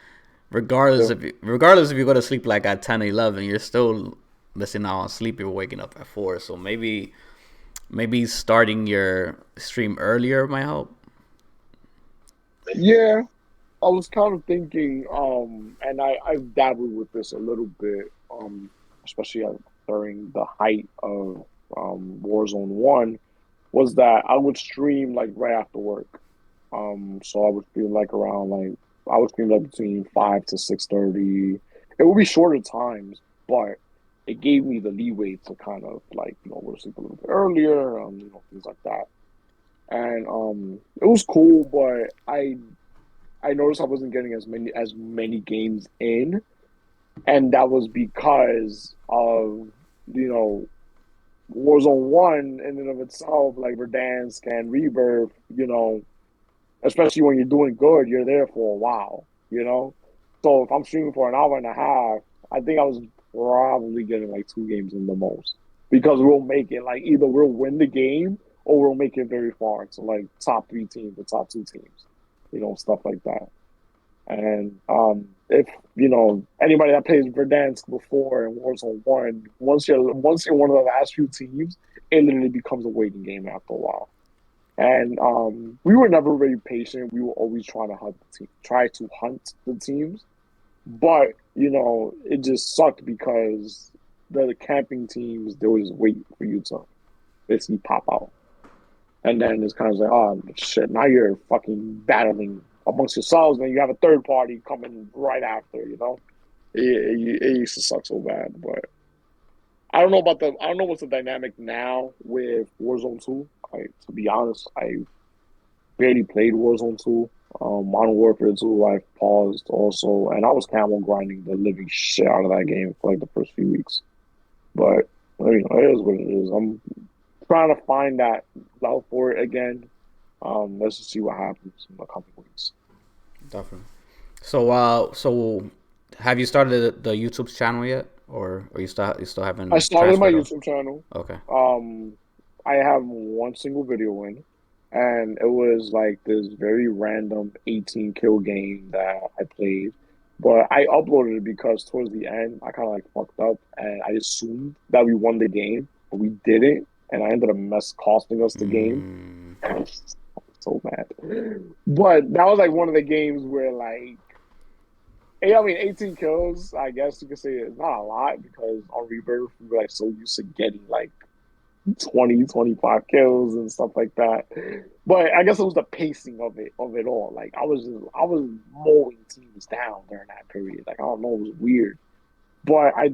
Regardless if you go to sleep like at 10, 11, you're still missing out on sleep. You're waking up at 4, so maybe starting your stream earlier might help. Yeah. I was kind of thinking, and I've dabbled with this a little bit, especially during the height of Warzone 1, was that I would stream like right after work. So I would stream like around like I would stream like between 5 to 6:30. It would be shorter times, but it gave me the leeway to kind of like go to sleep a little bit earlier, things like that. And it was cool, but I noticed I wasn't getting as many games in, and that was because of you know Warzone 1 in and of itself, like Verdansk and Rebirth, especially when you're doing good, you're there for a while. So if I'm streaming for an hour and a half, I think I was probably getting like 2 games in the most because we'll make it like either we'll win the game or we'll make it very far to like top 3 teams or top 2 teams, stuff like that. And if anybody that plays Verdansk before in Warzone 1, once you're one of the last few teams, it literally becomes a waiting game after a while. And we were never very patient. We were always try to hunt the teams, but it just sucked because the camping teams they would just wait for you to basically pop out, and then it's kind of like, oh shit, now you're fucking battling amongst yourselves, and you have a third party coming right after. It used to suck so bad, but I don't know what's the dynamic now with Warzone 2. To be honest, I barely played Warzone 2. Modern Warfare 2, I paused also, and I was camel grinding the living shit out of that game for like the first few weeks. But it is what it is. I'm trying to find that love for it again. Let's just see what happens in the coming weeks. Definitely. So have you started the YouTube channel yet, or you still I haven't started my transferred over? YouTube channel. Okay. Um, I have one single video in, and it was like this very random 18 kill game that I played. But I uploaded it because towards the end, I kind of like fucked up, and I assumed that we won the game, but we didn't, and I ended up costing us the game. Mm, I was so mad. But that was like one of the games where like, I mean, 18 kills, I guess you could say it's not a lot because on Rebirth, we were like so used to getting like 20, 25 kills and stuff like that. But I guess it was the pacing of it all. Like I was mowing teams down during that period. Like I don't know, it was weird. But I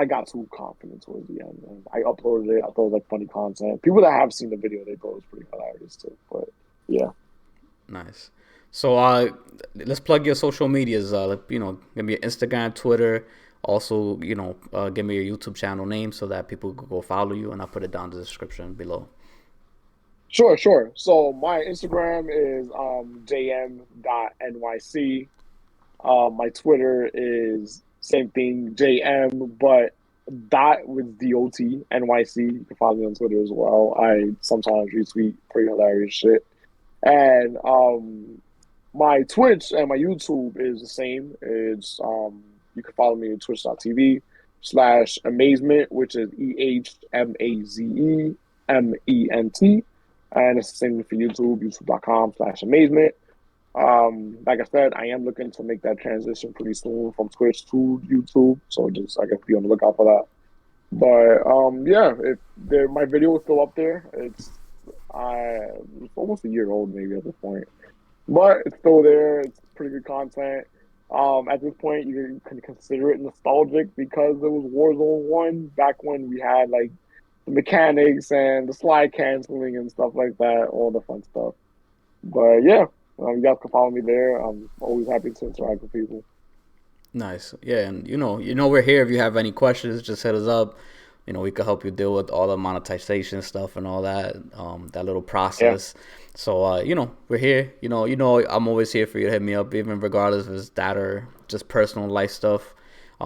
got too confident towards the end. And I uploaded it. I thought it was like funny content. People that have seen the video, they thought it was pretty hilarious too. But yeah. nice. So let's plug your social medias. Give me your Instagram, Twitter. Also, give me your YouTube channel name so that people could go follow you, and I'll put it down in the description below. Sure, sure. So my Instagram is jm.nyc. My Twitter is same thing, JM, but dot with DOT NYC. You can follow me on Twitter as well. I sometimes retweet pretty hilarious shit. And my Twitch and my YouTube is the same. It's you can follow me at twitch.tv/amazement, which is EHMAZEMENT. And it's the same for YouTube, youtube.com/amazement. Like I said, I am looking to make that transition pretty soon from Twitch to YouTube. So just I guess be on the lookout for that. But yeah, my video is still up there. It's almost a year old maybe at this point. But it's still there. It's pretty good content. At this point, you can consider it nostalgic because it was Warzone 1 back when we had like the mechanics and the slide canceling and stuff like that, all the fun stuff. But yeah, you guys can follow me there. I'm always happy to interact with people. Nice. Yeah, and we're here. If you have any questions, just hit us up. We could help you deal with all the monetization stuff and all that, that little Yeah, process. So, we're here. I'm always here for you to hit me up, even regardless if it's that or just personal life stuff.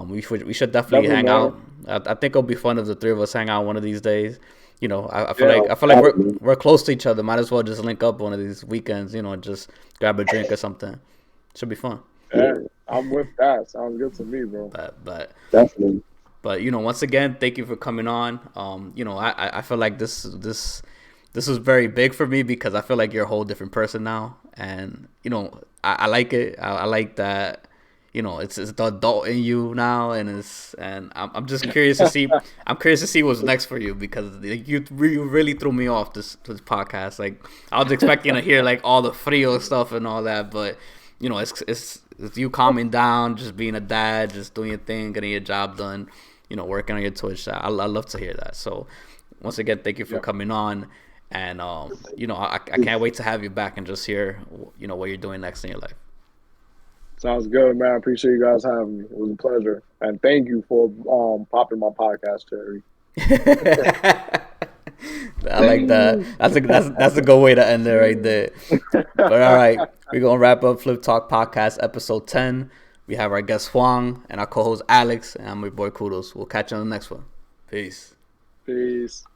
We should definitely definitely, hang man. out. I think it'll be fun if the three of us hang out one of these days. I feel Yeah, like we're close to each other. Might as well just link up one of these weekends. Just grab a drink or something. Should be fun. yeah, I'm with that. Sounds good to me, bro. But Definitely. once again, thank you for coming on. I feel like this was very big for me because I feel like you're a whole different person now, and I like it. I like that. It's the adult in you now, and I'm just curious to see. I'm curious to see what's next for you because you really threw me off this podcast. Like I was expecting to hear like all the Frio stuff and all that, but it's you calming down, just being a dad, just doing your thing, getting your job done, working on your Twitch. I love to hear that. So once again, thank you for Yeah, coming on, and I can't wait to have you back and just hear what you're doing next in your life. sounds good, man. I appreciate you guys having me. It was a pleasure, and thank you for popping my podcast, Terry. I like that. That's a good way to end it right there. But all right, we're gonna wrap up Flip Talk Podcast episode 10. We have our guest Juan and our co-host Alex, and I'm your boy Kudos. We'll catch you on the next one. Peace. Peace.